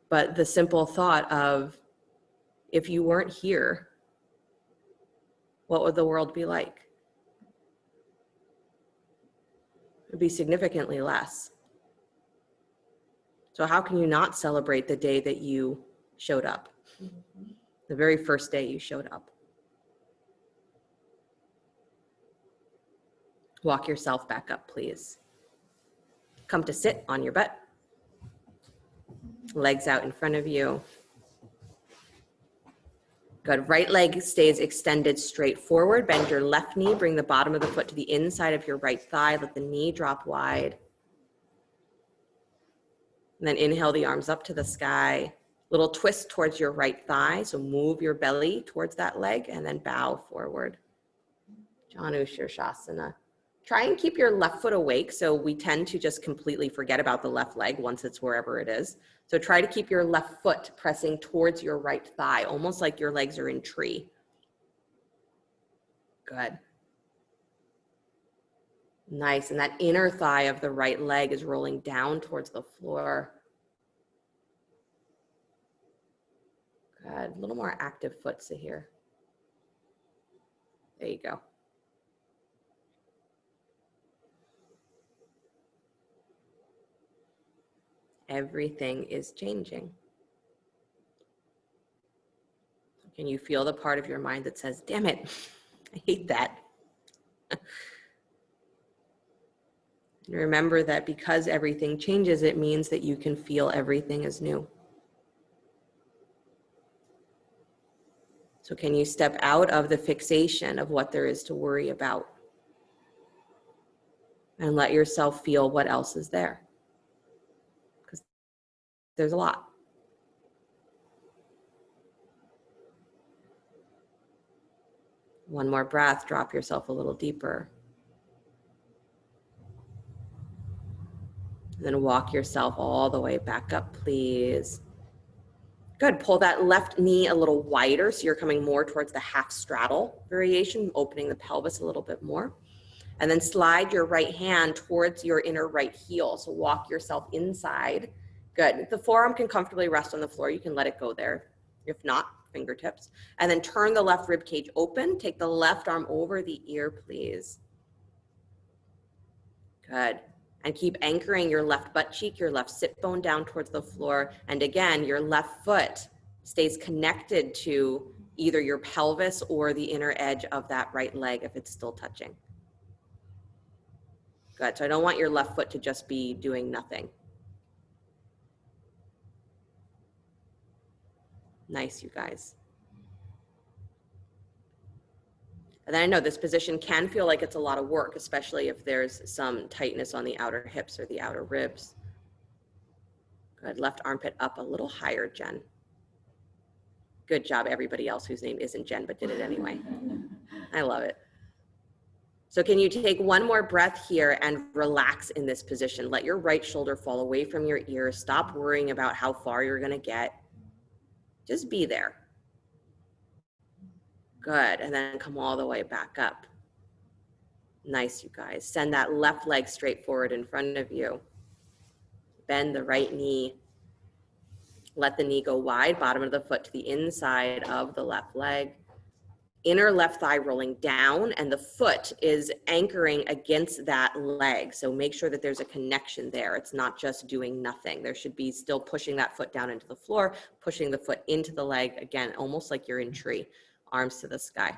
But the simple thought of, if you weren't here, what would the world be like? It would be significantly less. So how can you not celebrate the day that you showed up? The very first day you showed up. Walk yourself back up, please. Come to sit on your butt. Legs out in front of you. Good. Right leg stays extended straight forward. Bend your left knee. Bring the bottom of the foot to the inside of your right thigh. Let the knee drop wide. And then inhale the arms up to the sky. Little twist towards your right thigh. So move your belly towards that leg and then bow forward. Janu Shirshasana. Try and keep your left foot awake. So we tend to just completely forget about the left leg once it's wherever it is. So try to keep your left foot pressing towards your right thigh, almost like your legs are in tree. Good. Nice. And that inner thigh of the right leg is rolling down towards the floor. Good. A little more active foot here. There you go. Everything is changing. Can you feel the part of your mind that says, damn it, I hate that? And remember that because everything changes, it means that you can feel everything is new. So can you step out of the fixation of what there is to worry about and let yourself feel what else is there? Because there's a lot. One more breath, drop yourself a little deeper. And then walk yourself all the way back up, please. Good, pull that left knee a little wider so you're coming more towards the half straddle variation, opening the pelvis a little bit more. And then slide your right hand towards your inner right heel. So walk yourself inside. Good, if the forearm can comfortably rest on the floor, you can let it go there. If not, fingertips. And then turn the left rib cage open. Take the left arm over the ear, please. Good. And keep anchoring your left butt cheek, your left sit bone down towards the floor. And again, your left foot stays connected to either your pelvis or the inner edge of that right leg if it's still touching. Good. So I don't want your left foot to just be doing nothing. Nice, you guys. And then I know this position can feel like it's a lot of work, especially if there's some tightness on the outer hips or the outer ribs. Good. Left armpit up a little higher, Jen. Good job, everybody else whose name isn't Jen but did it anyway. I love it. So can you take one more breath here and relax in this position? Let your right shoulder fall away from your ear. Stop worrying about how far you're going to get. Just be there. Good. And then come all the way back up. Nice, you guys. Send that left leg straight forward in front of you. Bend the right knee. Let the knee go wide, bottom of the foot to the inside of the left leg. Inner left thigh rolling down, and the foot is anchoring against that leg. So make sure that there's a connection there. It's not just doing nothing. There should be still pushing that foot down into the floor, pushing the foot into the leg. Again, almost like you're in tree. Arms to the sky.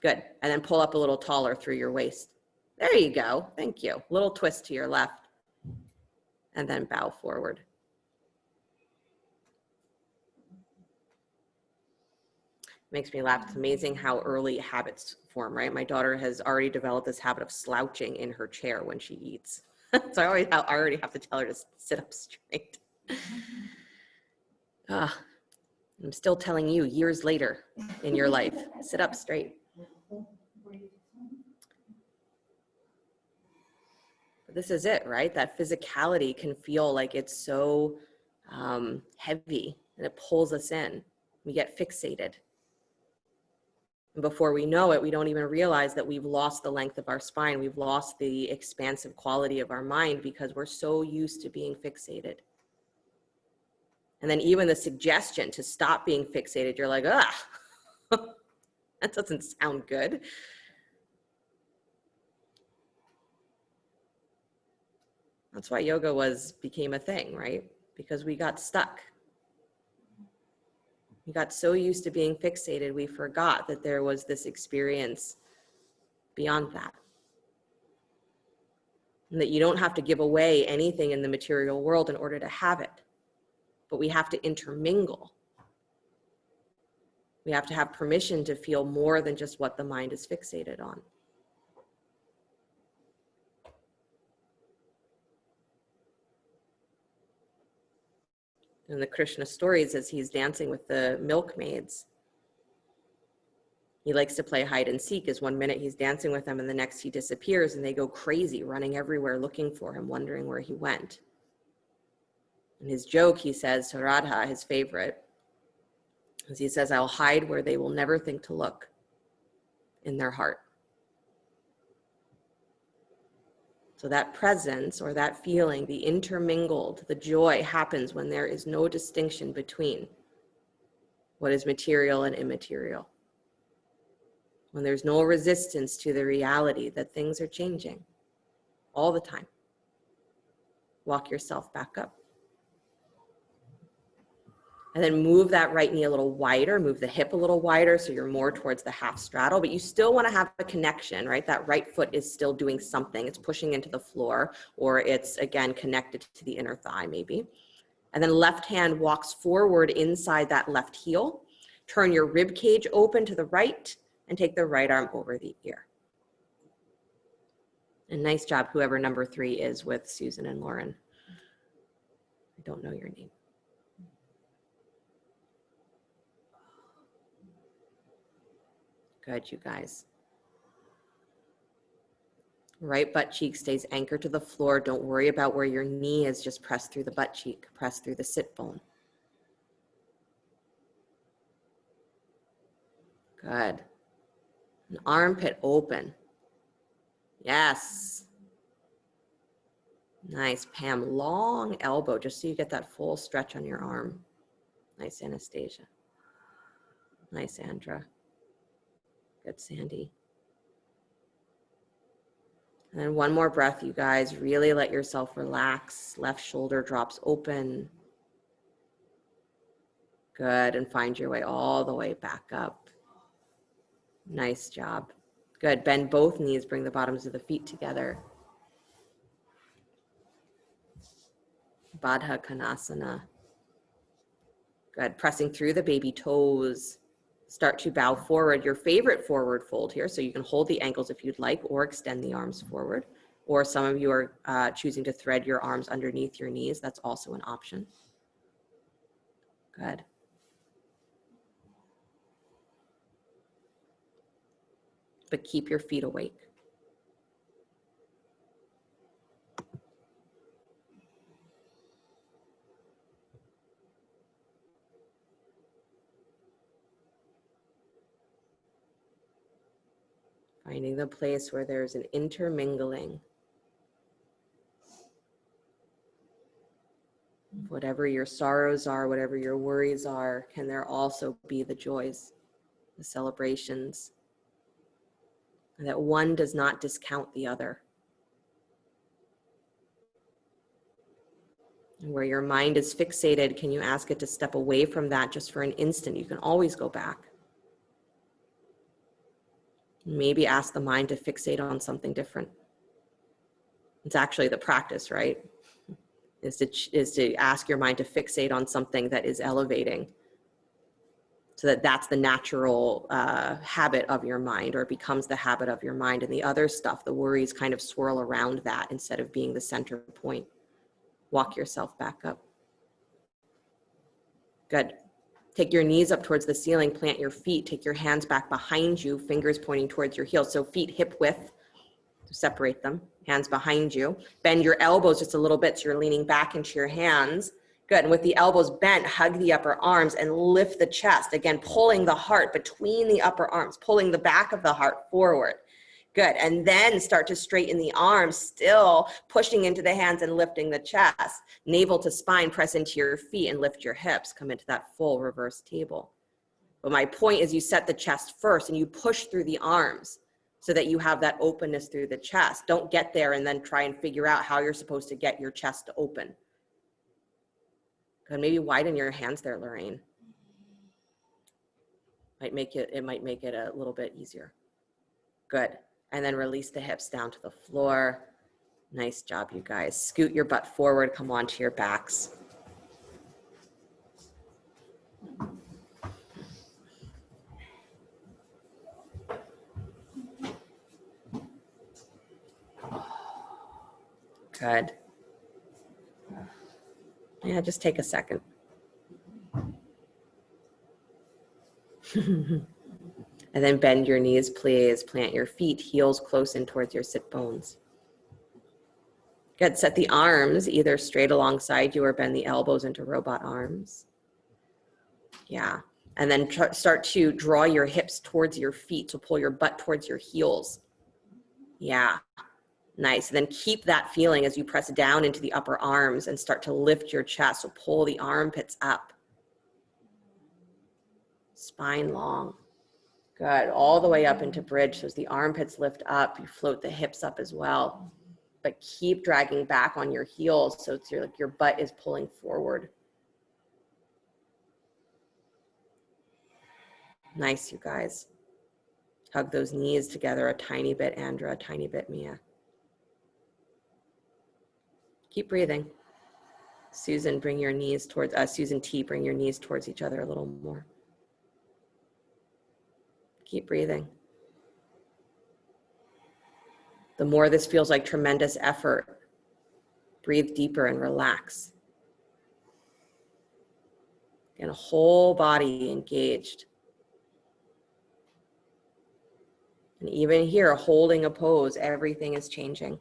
Good. And then pull up a little taller through your waist. There you go. Thank you. Little twist to your left. And then bow forward. Makes me laugh. It's amazing how early habits form, right? My daughter has already developed this habit of slouching in her chair when she eats. So I already have to tell her to sit up straight. I'm still telling you years later in your life, sit up straight. But this is it, right? That physicality can feel like it's so heavy and it pulls us in. We get fixated. And before we know it, we don't even realize that we've lost the length of our spine. We've lost the expansive quality of our mind because we're so used to being fixated. And then even the suggestion to stop being fixated, you're like, that doesn't sound good. That's why yoga became a thing, right? Because we got stuck. We got so used to being fixated, we forgot that there was this experience beyond that. And that you don't have to give away anything in the material world in order to have it. But we have to intermingle. We have to have permission to feel more than just what the mind is fixated on. In the Krishna stories, as he's dancing with the milkmaids, he likes to play hide and seek, as one minute he's dancing with them and the next he disappears and they go crazy, running everywhere looking for him, wondering where he went. In his joke, he says to Radha, his favorite, as he says, I'll hide where they will never think to look, in their heart. So that presence or that feeling, the intermingled, the joy happens when there is no distinction between what is material and immaterial. When there's no resistance to the reality that things are changing all the time. Walk yourself back up. And then move that right knee a little wider, move the hip a little wider so you're more towards the half straddle, but you still want to have a connection, right? That right foot is still doing something. It's pushing into the floor, or it's, again, connected to the inner thigh maybe. And then left hand walks forward inside that left heel. Turn your rib cage open to the right and take the right arm over the ear. And nice job, whoever number 3 is with Susan and Lauren. I don't know your name. Good, you guys. Right butt cheek stays anchored to the floor. Don't worry about where your knee is. Just press through the butt cheek. Press through the sit bone. Good. An armpit open. Yes. Nice, Pam. Long elbow, just so you get that full stretch on your arm. Nice, Anastasia. Nice, Andra. Good, Sandy. And then one more breath, you guys. Really let yourself relax. Left shoulder drops open. Good, and find your way all the way back up. Nice job. Good, bend both knees, bring the bottoms of the feet together. Baddha Konasana. Good, pressing through the baby toes. Start to bow forward, your favorite forward fold here, so you can hold the ankles if you'd like, or extend the arms forward. Or some of you are choosing to thread your arms underneath your knees. That's also an option. Good. But keep your feet awake. Finding the place where there's an intermingling. Whatever your sorrows are, whatever your worries are, can there also be the joys, the celebrations, and that one does not discount the other. And where your mind is fixated, can you ask it to step away from that just for an instant? You can always go back. Maybe ask the mind to fixate on something different. It's actually the practice, right? Is to ask your mind to fixate on something that is elevating, so that that's the natural habit of your mind, or it becomes the habit of your mind, and the other stuff, the worries, kind of swirl around that instead of being the center point. Walk yourself back up. Good. Take your knees up towards the ceiling, plant your feet, take your hands back behind you, fingers pointing towards your heels. So feet hip width, separate them, hands behind you. Bend your elbows just a little bit so you're leaning back into your hands. Good, and with the elbows bent, hug the upper arms and lift the chest. Again, pulling the heart between the upper arms, pulling the back of the heart forward. Good, and then start to straighten the arms, still pushing into the hands and lifting the chest. Navel to spine, press into your feet and lift your hips. Come into that full reverse table. But my point is you set the chest first and you push through the arms. so that you have that openness through the chest. Don't get there and then try and figure out how you're supposed to get your chest to open. Good, maybe widen your hands there, Lorraine. It might make it a little bit easier. Good. And then release the hips down to the floor. Nice job, you guys. Scoot your butt forward, come onto your backs. Good. Yeah, just take a second. And then bend your knees, please. Plant your feet, heels close in towards your sit bones. Good, set the arms either straight alongside you or bend the elbows into robot arms. Yeah, and then start to draw your hips towards your feet, so pull your butt towards your heels. Yeah, nice. And then keep that feeling as you press down into the upper arms and start to lift your chest, so pull the armpits up. Spine long. Good, all the way up into bridge, so as the armpits lift up, you float the hips up as well. But keep dragging back on your heels so it's like your butt is pulling forward. Nice, you guys. Hug those knees together a tiny bit, Andra, a tiny bit, Mia. Keep breathing. Susan, bring your knees towards us. Susan T, bring your knees towards each other a little more. Keep breathing. The more this feels like tremendous effort, breathe deeper and relax. And whole body engaged. And even here, holding a pose, everything is changing.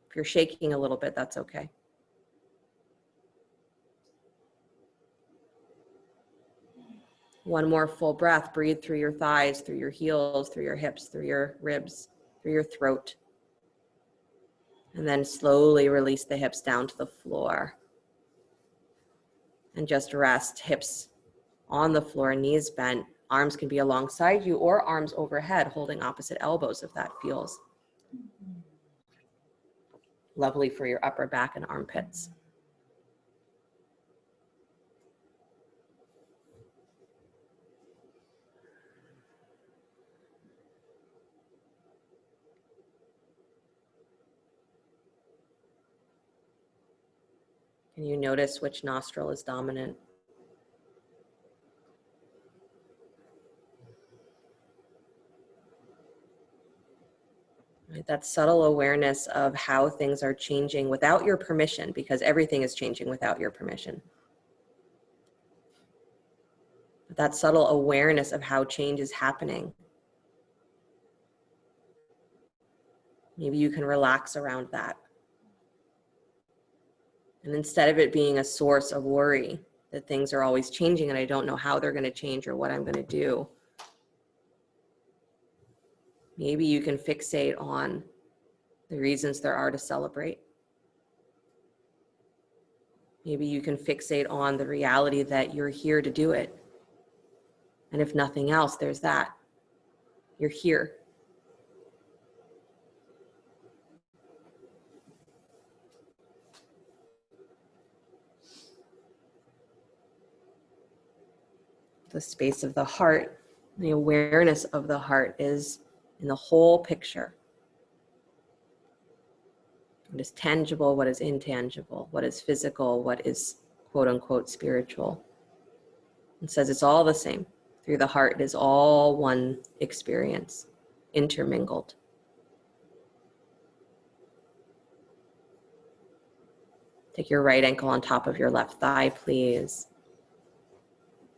If you're shaking a little bit, that's okay. One more full breath. Breathe through your thighs, through your heels, through your hips, through your ribs, through your throat. And then slowly release the hips down to the floor. And just rest, hips on the floor, knees bent. Arms can be alongside you or arms overhead, holding opposite elbows if that feels lovely for your upper back and armpits. Can you notice which nostril is dominant? Right, that subtle awareness of how things are changing without your permission, because everything is changing without your permission. But that subtle awareness of how change is happening. Maybe you can relax around that. And instead of it being a source of worry that things are always changing and I don't know how they're going to change or what I'm going to do, maybe you can fixate on the reasons there are to celebrate. Maybe you can fixate on the reality that you're here to do it. And if nothing else, there's that. You're here. The space of the heart, the awareness of the heart is in the whole picture. What is tangible, what is intangible, what is physical, what is quote unquote spiritual. It says it's all the same. Through the heart, it is all one experience, intermingled. Take your right ankle on top of your left thigh, please.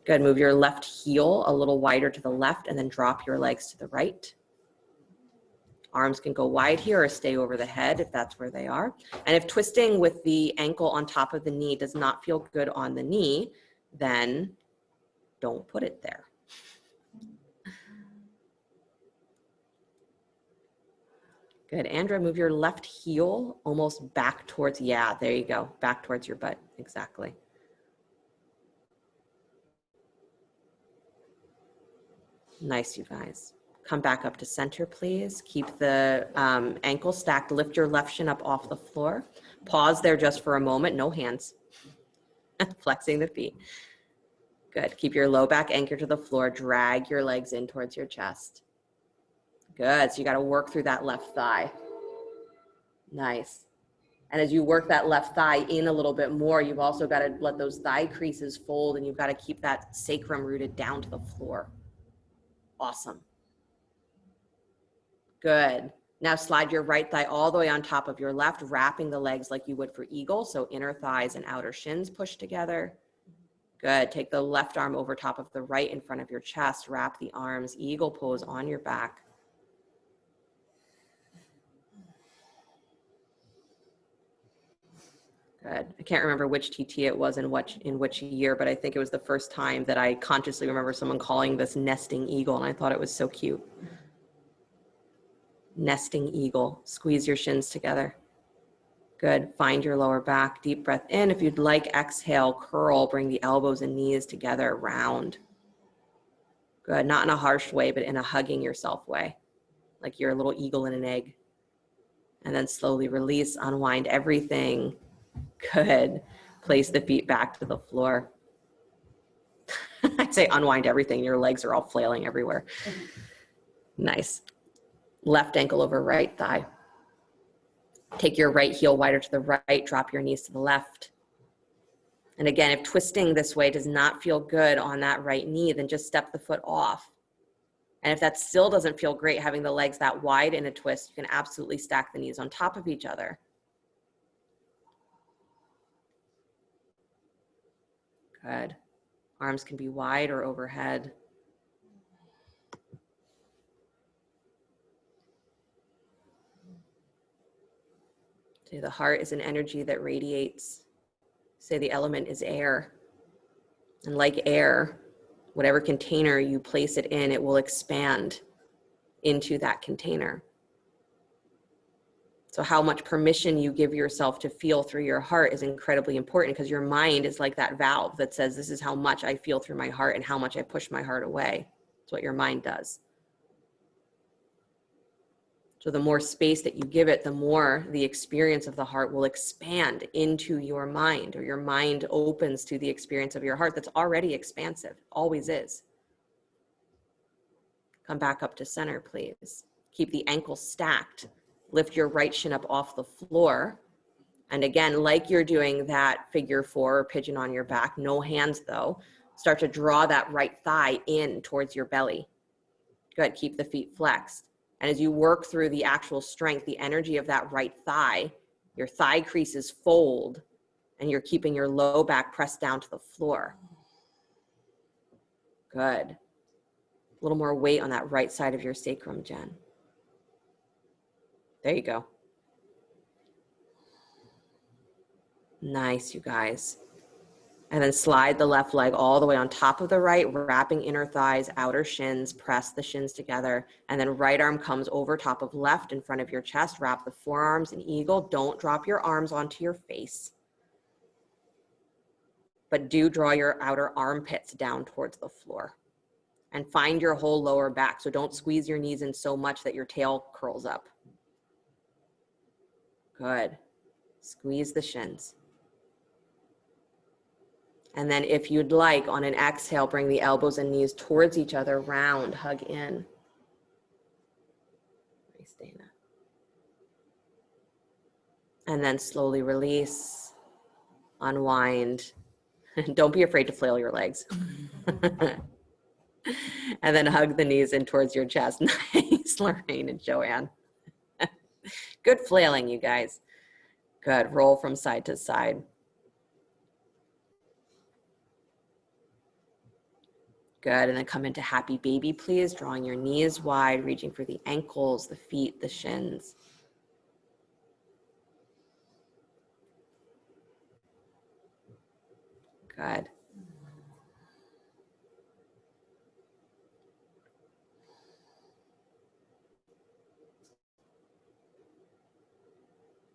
Good, move your left heel a little wider to the left and then drop your legs to the right. Arms can go wide here or stay over the head if that's where they are. And if twisting with the ankle on top of the knee does not feel good on the knee, then don't put it there. Good, Andra, move your left heel almost back towards, yeah, there you go, back towards your butt, exactly. Nice, you guys. Come back up to center, please. Keep the ankle stacked. Lift your left shin up off the floor. Pause there just for a moment. No hands. Flexing the feet. Good. Keep your low back anchored to the floor. Drag your legs in towards your chest. Good. So you got to work through that left thigh. Nice. And as you work that left thigh in a little bit more, you've also got to let those thigh creases fold, and you've got to keep that sacrum rooted down to the floor. Awesome. Good. Now slide your right thigh all the way on top of your left, wrapping the legs like you would for eagle. So inner thighs and outer shins push together. Good. Take the left arm over top of the right in front of your chest. Wrap the arms, eagle pose on your back. Good. I can't remember which TT it was in which year, but I think it was the first time that I consciously remember someone calling this nesting eagle, and I thought it was so cute. Nesting eagle. Squeeze your shins together. Good. Find your lower back. Deep breath in. If you'd like, exhale, curl. Bring the elbows and knees together, round. Good. Not in a harsh way, but in a hugging yourself way, like you're a little eagle in an egg. And then slowly release, unwind everything. Good. Place the feet back to the floor. I say unwind everything. Your legs are all flailing everywhere. Nice. Left ankle over right thigh. Take your right heel wider to the right. Drop your knees to the left. And again, if twisting this way does not feel good on that right knee, then just step the foot off. And if that still doesn't feel great, having the legs that wide in a twist, you can absolutely stack the knees on top of each other. Good. Arms can be wide or overhead. Say the heart is an energy that radiates. Say the element is air. And like air, whatever container you place it in, it will expand into that container. So how much permission you give yourself to feel through your heart is incredibly important, because your mind is like that valve that says, this is how much I feel through my heart and how much I push my heart away. That's what your mind does. So the more space that you give it, the more the experience of the heart will expand into your mind, or your mind opens to the experience of your heart that's already expansive, always is. Come back up to center, please. Keep the ankles stacked. Lift your right shin up off the floor. And again, like you're doing that figure four or pigeon on your back, no hands though, start to draw that right thigh in towards your belly. Good, keep the feet flexed. And as you work through the actual strength, the energy of that right thigh, your thigh creases fold, and you're keeping your low back pressed down to the floor. Good. A little more weight on that right side of your sacrum, Jen. There you go. Nice, you guys. And then slide the left leg all the way on top of the right, wrapping inner thighs, outer shins, press the shins together. And then right arm comes over top of left in front of your chest. Wrap the forearms in eagle. Don't drop your arms onto your face, but do draw your outer armpits down towards the floor. And find your whole lower back. So don't squeeze your knees in so much that your tail curls up. Good. Squeeze the shins. And then if you'd like, on an exhale, bring the elbows and knees towards each other, round, hug in. Nice, Dana. And then slowly release, unwind. Don't be afraid to flail your legs. And then hug the knees in towards your chest. Nice, Lorraine and Joanne. Good flailing, you guys. Good, roll from side to side. Good, and then come into happy baby, please. Drawing your knees wide, reaching for the ankles, the feet, the shins. Good.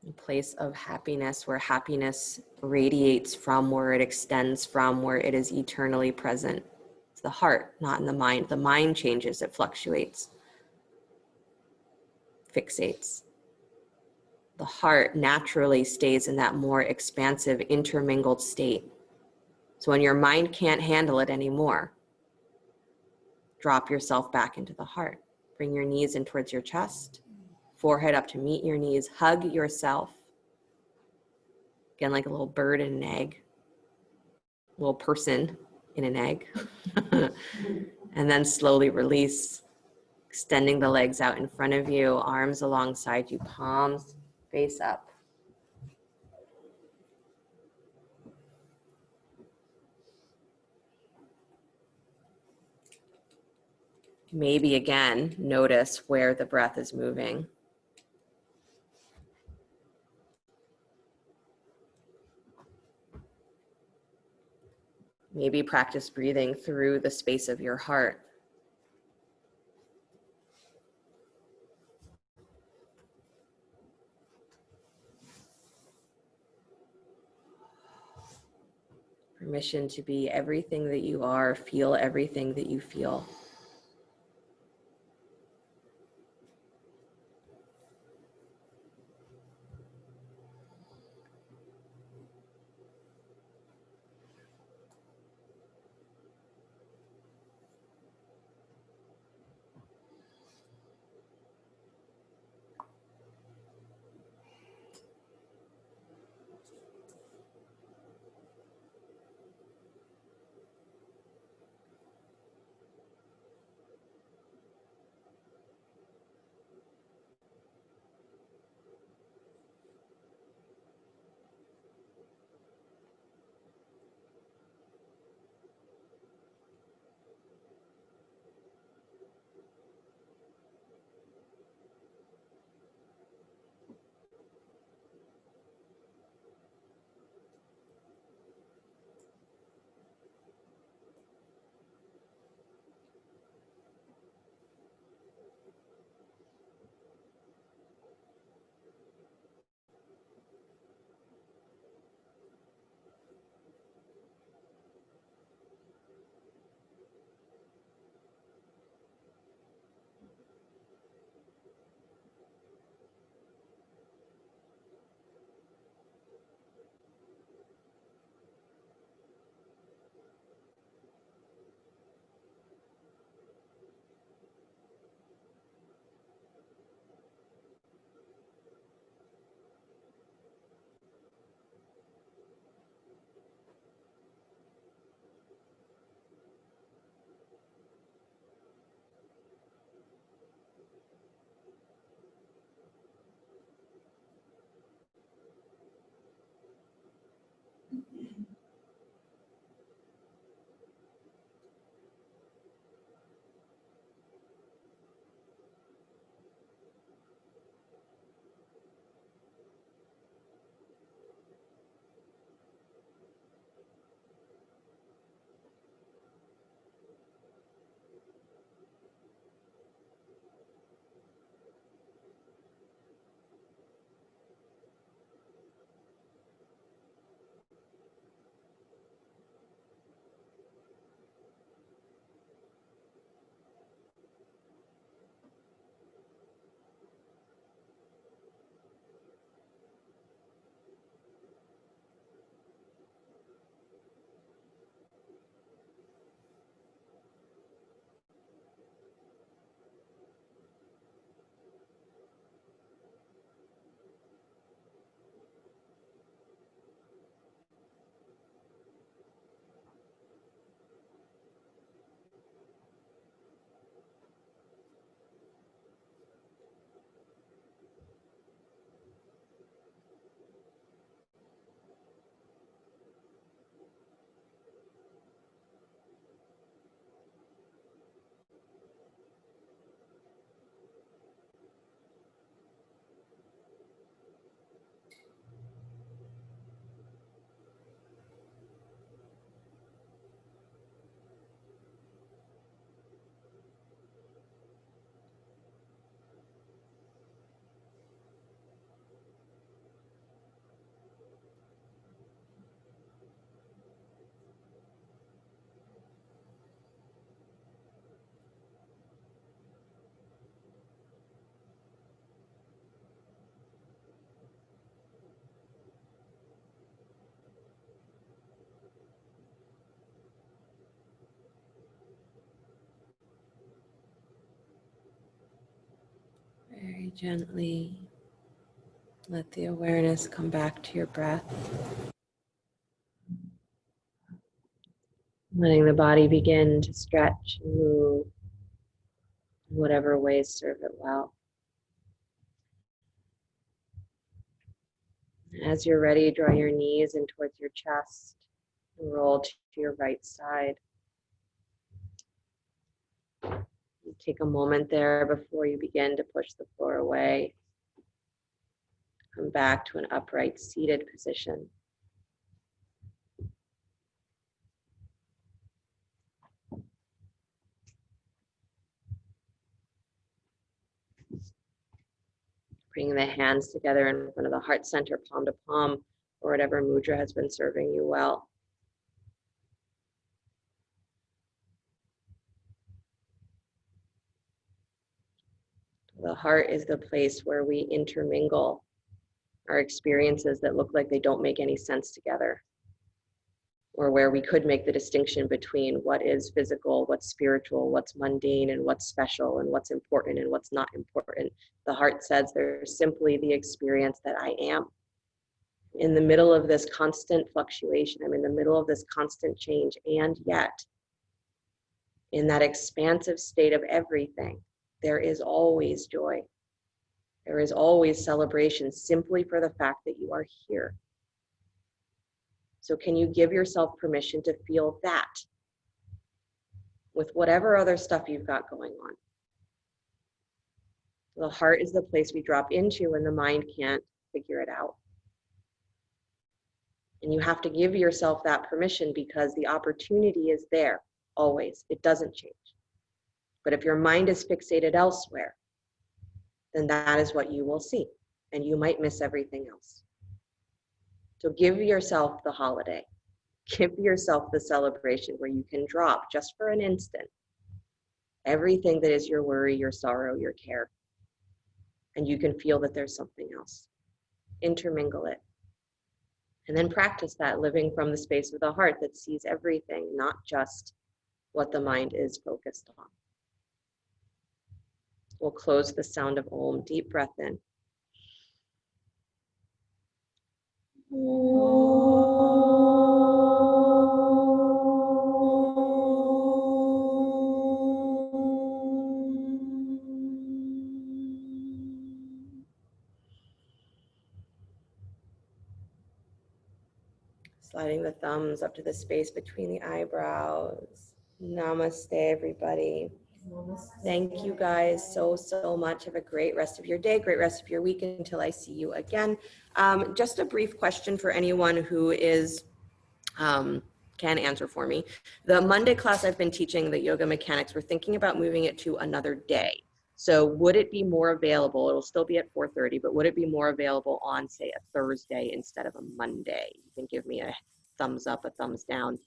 A place of happiness, where happiness radiates from, where it extends from, where it is eternally present. It's the heart, not in the mind. The mind changes, it fluctuates. fixates. The heart naturally stays in that more expansive, intermingled state. So when your mind can't handle it anymore, drop yourself back into the heart. Bring your knees in towards your chest, forehead up to meet your knees. Hug yourself. Again, like a little bird in an egg, a little person in an egg. And then slowly release, extending the legs out in front of you, arms alongside you, palms face up. Maybe again, notice where the breath is moving. Maybe practice breathing through the space of your heart. Permission to be everything that you are, feel everything that you feel. Very gently let the awareness come back to your breath. Letting the body begin to stretch and move in whatever ways serve it well. As you're ready, draw your knees in towards your chest and roll to your right side. Take a moment there before you begin to push the floor away. Come back to an upright seated position. Bring the hands together in front of the heart center, palm to palm, or whatever mudra has been serving you well. The heart is the place where we intermingle our experiences that look like they don't make any sense together, or where we could make the distinction between what is physical, what's spiritual, what's mundane, and what's special, and what's important and what's not important. The heart says there's simply the experience that I am. In the middle of this constant fluctuation, I'm in the middle of this constant change, and yet, in that expansive state of everything, there is always joy. There is always celebration simply for the fact that you are here. So can you give yourself permission to feel that with whatever other stuff you've got going on? The heart is the place we drop into when the mind can't figure it out. And you have to give yourself that permission because the opportunity is there always. It doesn't change. But if your mind is fixated elsewhere, then that is what you will see. And you might miss everything else. So give yourself the holiday. Give yourself the celebration where you can drop just for an instant everything that is your worry, your sorrow, your care. And you can feel that there's something else. Intermingle it. And then practice that, living from the space of the heart that sees everything, not just what the mind is focused on. We'll close the sound of Om. Deep breath in. Sliding the thumbs up to the space between the eyebrows. Namaste, everybody. Thank you guys so much. Have a great rest of your day, great rest of your week until I see you again. Just a brief question for anyone who is, can answer for me. The Monday class I've been teaching, the yoga mechanics, we're thinking about moving it to another day. So would it be more available? It'll still be at 4:30, but would it be more available on, say, a Thursday instead of a Monday? You can give me a thumbs up, a thumbs down.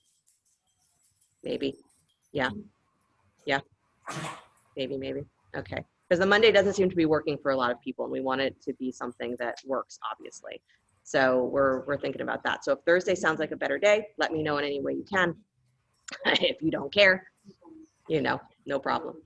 Maybe. Yeah. Yeah. Maybe. Okay. Because the Monday doesn't seem to be working for a lot of people, and we want it to be something that works, obviously. So we're thinking about that. So if Thursday sounds like a better day, let me know in any way you can. If you don't care, no problem.